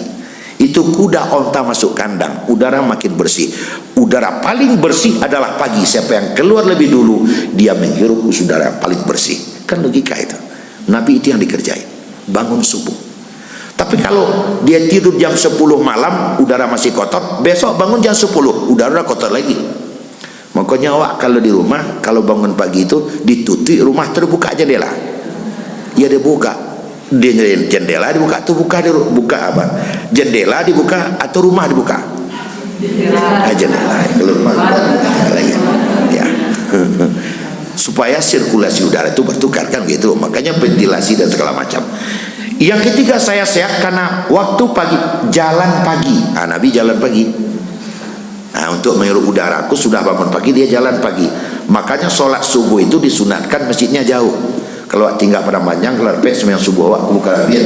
itu kuda onta masuk kandang, udara makin bersih. Udara paling bersih adalah pagi. Siapa yang keluar lebih dulu, dia menghirup udara yang paling bersih. Kan logika itu. Nabi itu yang dikerjain, bangun subuh. Tapi kalau dia tidur jam 10 malam, udara masih kotor, besok bangun jam 10, udara kotor lagi. Makanya awak kalau di rumah, kalau bangun pagi itu ditutup rumah, terbuka jendela. Ya dia buka, dia jendela dibuka atau buka apa? Jendela dibuka atau rumah dibuka? Jendela. Kalau rumah lagi, ya. Supaya sirkulasi udara itu bertukar kan gitu. Makanya ventilasi dan segala macam. Yang ketiga, saya sehat karena waktu pagi, jalan pagi. Nabi jalan pagi. Untuk menghirup udara, aku sudah bangun pagi, dia jalan pagi. Makanya sholat subuh itu disunatkan masjidnya jauh. Kalau tinggal pada Panjang, kalau sampai sembahyang subuh awak buka biar.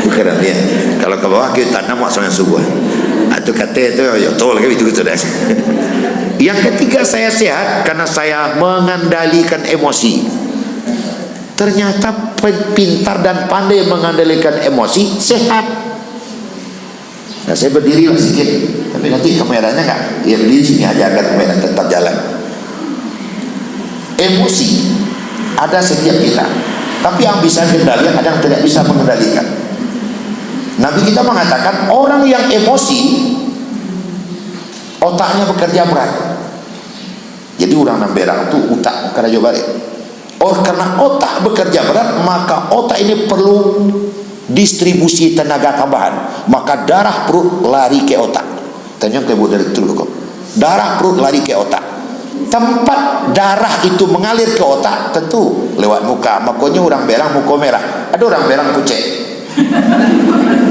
Bukan dia. Kalau ke bawah kita tanam awak sembahyang subuh. Atau kata itu ya tol lagi itu dah. Yang ketiga, saya sehat karena saya mengendalikan emosi. Ternyata pintar dan pandai mengendalikan emosi sehat. Nah, saya berdiri lah sedikit, tapi nanti kameranya enggak, ya berdiri sini aja agar kamera tetap jalan. Emosi ada setiap kita, tapi yang bisa kendalikan ada yang tidak bisa mengendalikan. Nabi kita mengatakan orang yang emosi otaknya bekerja berat. Jadi orang namberang itu otak kerja balik. Karena otak bekerja berat, maka otak ini perlu distribusi tenaga tambahan, maka darah perut lari ke otak. Tanya ke dari dulu kok. Darah perut lari ke otak. Tempat darah itu mengalir ke otak tentu lewat muka. Makanya orang berang muka merah. Ada orang berang pucet.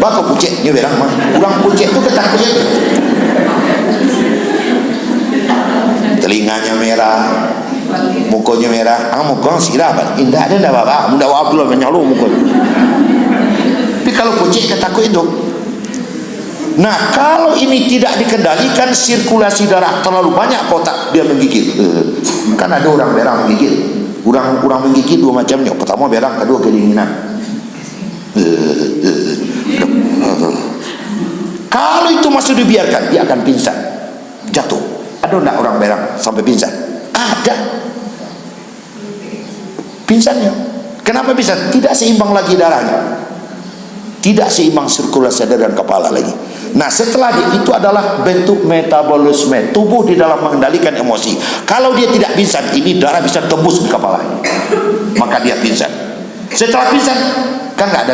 Bako pucet ni berang mah. Orang pucet itu ketakutnya. Telinganya merah, mukanya merah. Muka sirah kan. Indah ada apa? Mudah apa menyalu muka. Kalau kucing ketakut itu. Nah, kalau ini tidak dikendalikan, sirkulasi darah terlalu banyak kotak, dia menggigit. Kan ada orang berang menggigit. Orang menggigit dua macamnya. Pertama berang, kedua kedinginan. Kalau itu masih dibiarkan, dia akan pingsan, jatuh. Ada enggak orang berang sampai pingsan? Ada. Pingsannya. Kenapa pingsan? Tidak seimbang lagi darahnya. Tidak seimbang sirkulasi darah dan kepala lagi. Nah, setelah itu adalah bentuk metabolisme tubuh di dalam mengendalikan emosi. Kalau dia tidak pingsan, ini darah bisa tembus ke kepala, maka dia pingsan. Setelah pingsan kan nggak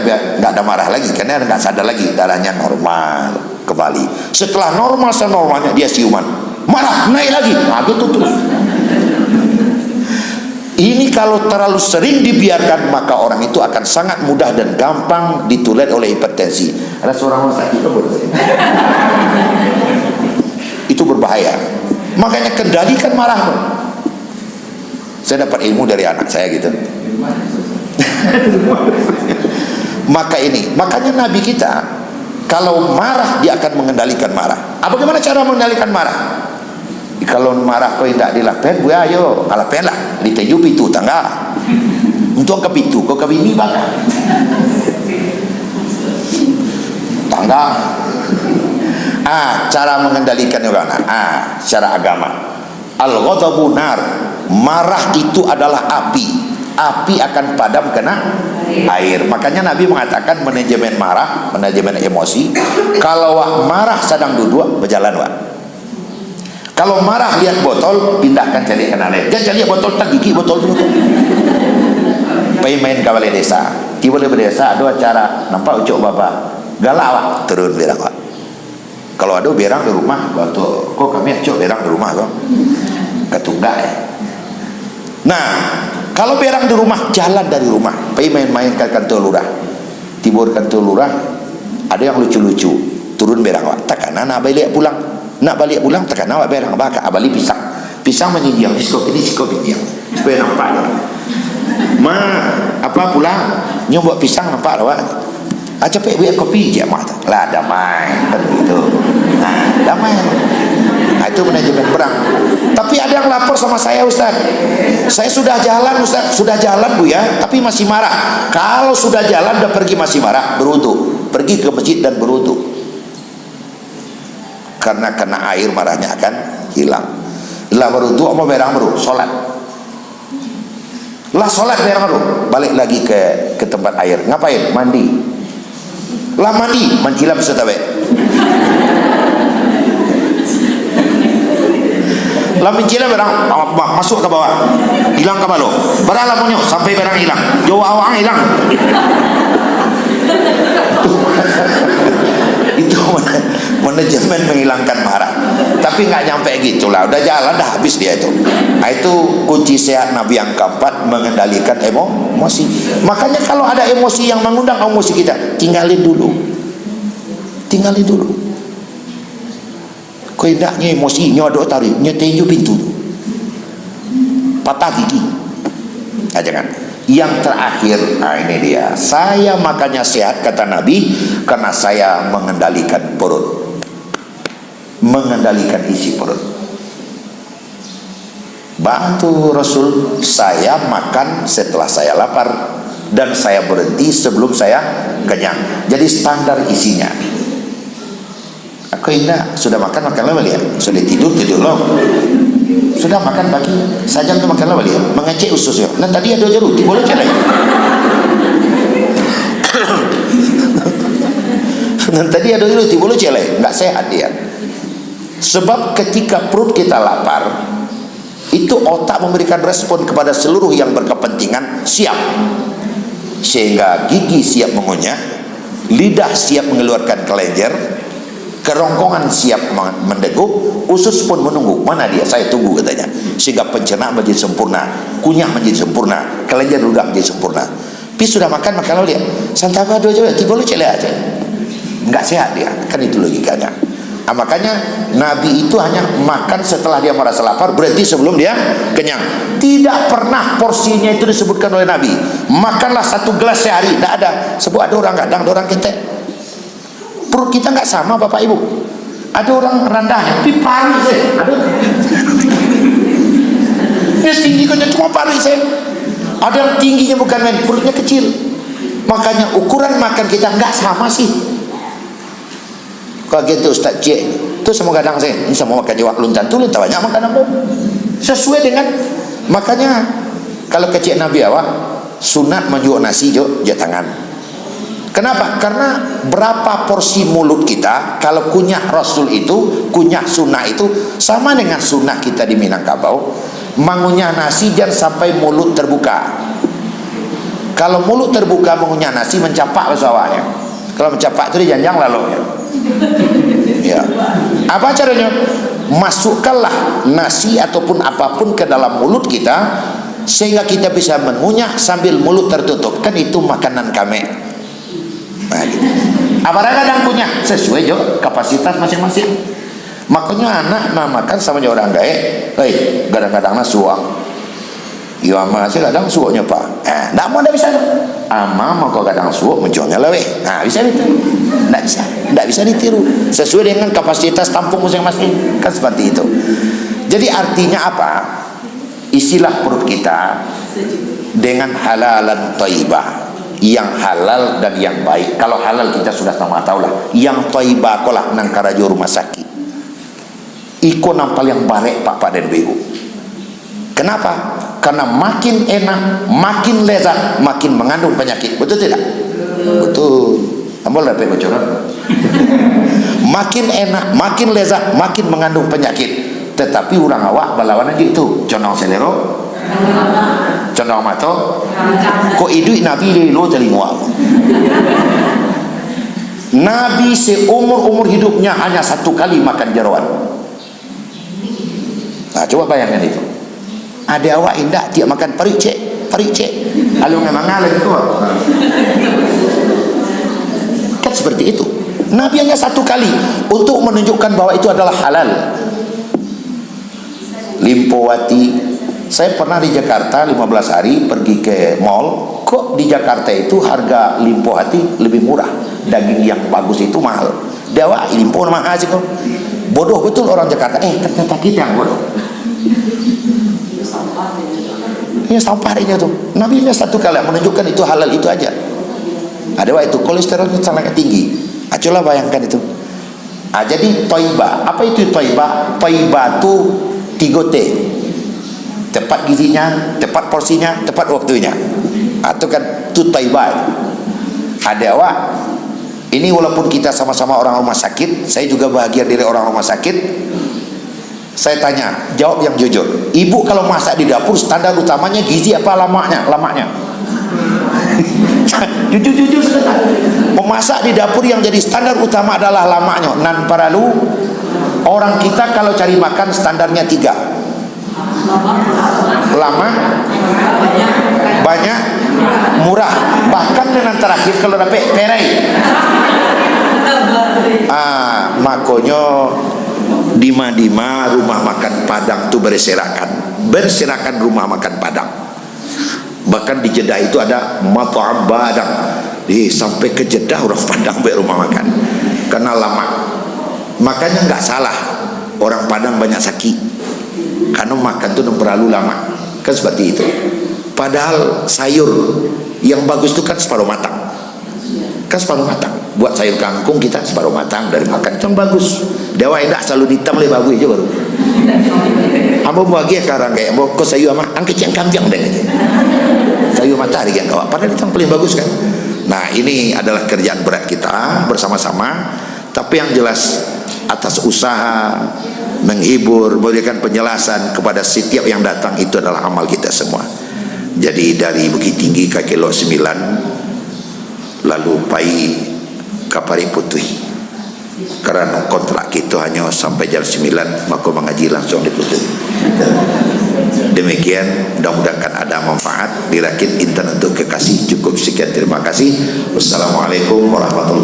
ada marah lagi, karena nggak sadar lagi, darahnya normal kembali. Setelah normal senormalnya dia siuman, marah naik lagi, gitu terus. Ini kalau terlalu sering dibiarkan, maka orang itu akan sangat mudah dan gampang ditulen oleh hipertensi. Ada seorang orang sakit itu berbahaya. Makanya kendalikan marahmu. Saya dapat ilmu dari anak saya gitu. Makanya Nabi kita kalau marah dia akan mengendalikan marah. Bagaimana cara mengendalikan marah? Kalau marah kau tidak dilapen, buah ayo alapen lah. Diteju pintu tangga. Untuk ke pintu, kau ke bini bakal. enggak. Cara mengendalikan orang. Secara agama. Al-ghadabu nar. Marah itu adalah api. Api akan padam kena air. Makanya Nabi mengatakan manajemen marah, manajemen emosi. Kalau marah sedang duduk, berjalan wak. Kalau marah lihat botol, pindahkan cari kena lain. Jangan lihat botol, tak gigi botol dulu. Pergi main ke balai desa. Di balai desa ada acara, nampak ucuk bapak. Galak wak, turun berang wak. Kalau ada berang di rumah, waktu kok kami ucuk berang di rumah kok. Ketunggak ya. Nah, kalau berang di rumah, jalan dari rumah. Pergi main-main ke kantor lurah. Tibur kantor lurah, ada yang lucu-lucu. Turun berang wak. Takkan nak balik pulang. Nak balik pulang tekan awak berang bakar abali pisang. Pisang menyinjang sikop ini sikop ini supaya nampak dia. Apa pulang nyoba pisang nampak awak. Capek buat kopi je mah. Lah damai kan gitu. Damai. Itu manajemen perang. Tapi ada yang lapor sama saya, Ustaz. Saya sudah jalan, Ustaz. Sudah jalan Bu ya, tapi masih marah. Kalau sudah jalan udah pergi masih marah, berwudu. Pergi ke masjid dan berwudu. Karena kena air marahnya akan hilang. Lah berwudu apa berang baru salat. Lah salat berang baru balik lagi ke tempat air. Ngapain? Mandi. Lah mandi mencilam serta baik. Lah mencilam berang masuk ke bawah. Hilang ke balo. Berang lamunyo sampai berang hilang. Jauh awang hilang. Itu manajemen menghilangkan marah. Tapi nggak nyampe gitulah, udah jalan dah habis dia itu. Itu kunci sehat Nabi yang keempat, mengendalikan emosi. Makanya kalau ada emosi yang mengundang emosi kita, tinggalin dulu. Kau indahnya emosi nyodo tarik nyetenju pintu, patah gigi. Jangan. Yang terakhir, ini dia. Saya makanya sehat kata Nabi karena saya mengendalikan perut, mengendalikan isi perut. Bantu Rasul, saya makan setelah saya lapar dan saya berhenti sebelum saya kenyang. Jadi standar isinya. Aku indah sudah makan lama ya, sudah tidur loh. Sudah makan pagi, sajam tu makan lama dia, mengecek ususnya. Nah tadi ada jeruk, boleh celai. Dan tadi ada jeruk, boleh celai, nggak sehat dia. Sebab ketika perut kita lapar, itu otak memberikan respon kepada seluruh yang berkepentingan siap, sehingga gigi siap mengunyah, lidah siap mengeluarkan kelenjar, kerongkongan siap mendeguk, usus pun menunggu. Mana dia? Saya tunggu katanya. Sehingga pencernaan menjadi sempurna, kunyah menjadi sempurna, kelenjar juga menjadi sempurna. Tapi sudah makan lalu dia santapa dua jam, tiba lu celek aja. Enggak sehat dia. Kan itu logikanya. Makanya Nabi itu hanya makan setelah dia merasa lapar, berarti sebelum dia kenyang. Tidak pernah porsinya itu disebutkan oleh Nabi. Makanlah 1 gelas sehari. Tidak ada. Sebab ada orang kadang, ada orang ketek. Perut kita nggak sama Bapak Ibu. Ada orang rendahnya, tapi pari saya. Ada. Yang tinggi kan cuma pari saya. Ada yang tingginya bukan main, perutnya kecil. Makanya ukuran makan kita nggak sama sih. Kalau gitu Ustaz Cik, itu semua kadang saya, ini sama makan jawab luntan tu luntan banyak makan apa? Sesuai dengan, makanya kalau kecil Nabi awak sunat menjual nasi jo tangan. Kenapa? Karena berapa porsi mulut kita, kalau kunyah Rasul itu, kunyah sunnah itu sama dengan sunnah kita di Minangkabau. Mengunyah nasi jangan sampai mulut terbuka. Kalau mulut terbuka mengunyah nasi mencapak pesawatnya. Kalau mencapak itu dijanjang lalu ya. Apa caranya? Masukkanlah nasi ataupun apapun ke dalam mulut kita sehingga kita bisa mengunyah sambil mulut tertutup. Kan itu makanan kami. Apa kadang punya sesuai jo kapasitas masing-masing. Makanya anak makan sama orang gae, kadang-kadang suang. Iya ama sih kadang suoknya pak. Ndak mau ndak bisa. Ama mau kadang suok menjualnya lewe. Nah bisa ditiru. Ndak bisa ditiru. Sesuai dengan kapasitas tampung masing-masing. Kan seperti itu. Jadi artinya apa? Isilah perut kita dengan halalan thayyibah yang halal dan yang baik. Kalau halal kita sudah tahu lah, yang thayyibah kolah nang karajo rumah sakit iko nampal yang barek pak dan ibu. Kenapa? Karena makin enak, makin lezat, makin mengandung penyakit. Betul tidak? Betul. Ambil apa bocoran? Makin enak, makin lezat, makin mengandung penyakit. Tetapi orang awak balawan aja itu. Condong selero, condong mato. Kok idui Nabi lo telinga. Nabi seumur hidupnya hanya 1 kali makan jeroan. Nah, coba bayangkan itu. Ada awak indah dia makan pericek. Lalu memang ngalah itu. Kan seperti itu. Nabi hanya 1 kali untuk menunjukkan bahwa itu adalah halal. Limpowati. Saya pernah di Jakarta 15 hari pergi ke mall. Kok di Jakarta itu harga limpowati lebih murah? Daging yang bagus itu mahal. Dewa limpo mahal sih kok. Bodoh betul orang Jakarta. Ternyata kita yang bodoh. Ini sampahnya tuh. Nabi hanya 1 kali menunjukkan itu halal itu aja. Ada itu kolesterolnya sangat tinggi. Coba bayangkan itu. Jadi thayyibah. Apa itu thayyibah? Thayyibah itu 3T. Tepat gizinya, tepat porsinya, tepat waktunya. Itu kan itu thayyibah. Ada awak. Ini walaupun kita sama-sama orang rumah sakit, saya juga bahagia dari orang rumah sakit. Saya tanya, jawab yang jujur. Ibu kalau masak di dapur standar utamanya gizi apa lamanya? Jujur sebentar. Memasak di dapur yang jadi standar utama adalah lamanya. Nan paralu. Orang kita kalau cari makan standarnya 3. Lama, banyak, murah. Bahkan dengan terakhir kalau dapat perai. Makanya Dima rumah makan Padang itu berserakan rumah makan Padang. Bahkan di Jeddah itu ada Mat'am Padang. Sampai ke Jeddah orang Padang buat rumah makan karena lama. Makanya nggak salah orang Padang banyak sakit karena makan itu terlalu lama, kan seperti itu. Padahal sayur yang bagus itu kan separuh matang. Buat sayur kangkung kita separuh matang dari makan itu bagus. Dewa enggak selalu ditam oleh bagus aja baru. Ambo bahagia sekarang kayak ambo kok sayur ama angkat yang kambing deh. Sayur matahari yang kawak padahal itu yang paling bagus kan. Nah, ini adalah kerjaan berat kita bersama-sama, tapi yang jelas atas usaha menghibur, memberikan penjelasan kepada setiap yang datang itu adalah amal kita semua. Jadi dari Bukit Tinggi ke Kilo 9 lalu pai Kapari Putih karena kontrak kita hanya sampai jam 9 maka mengaji langsung ditutup. Demikian, mudah-mudahan ada manfaat. Dirakit internet untuk kekasih. Cukup sekian, terima kasih. Wassalamualaikum warahmatullahi wabarakatuh.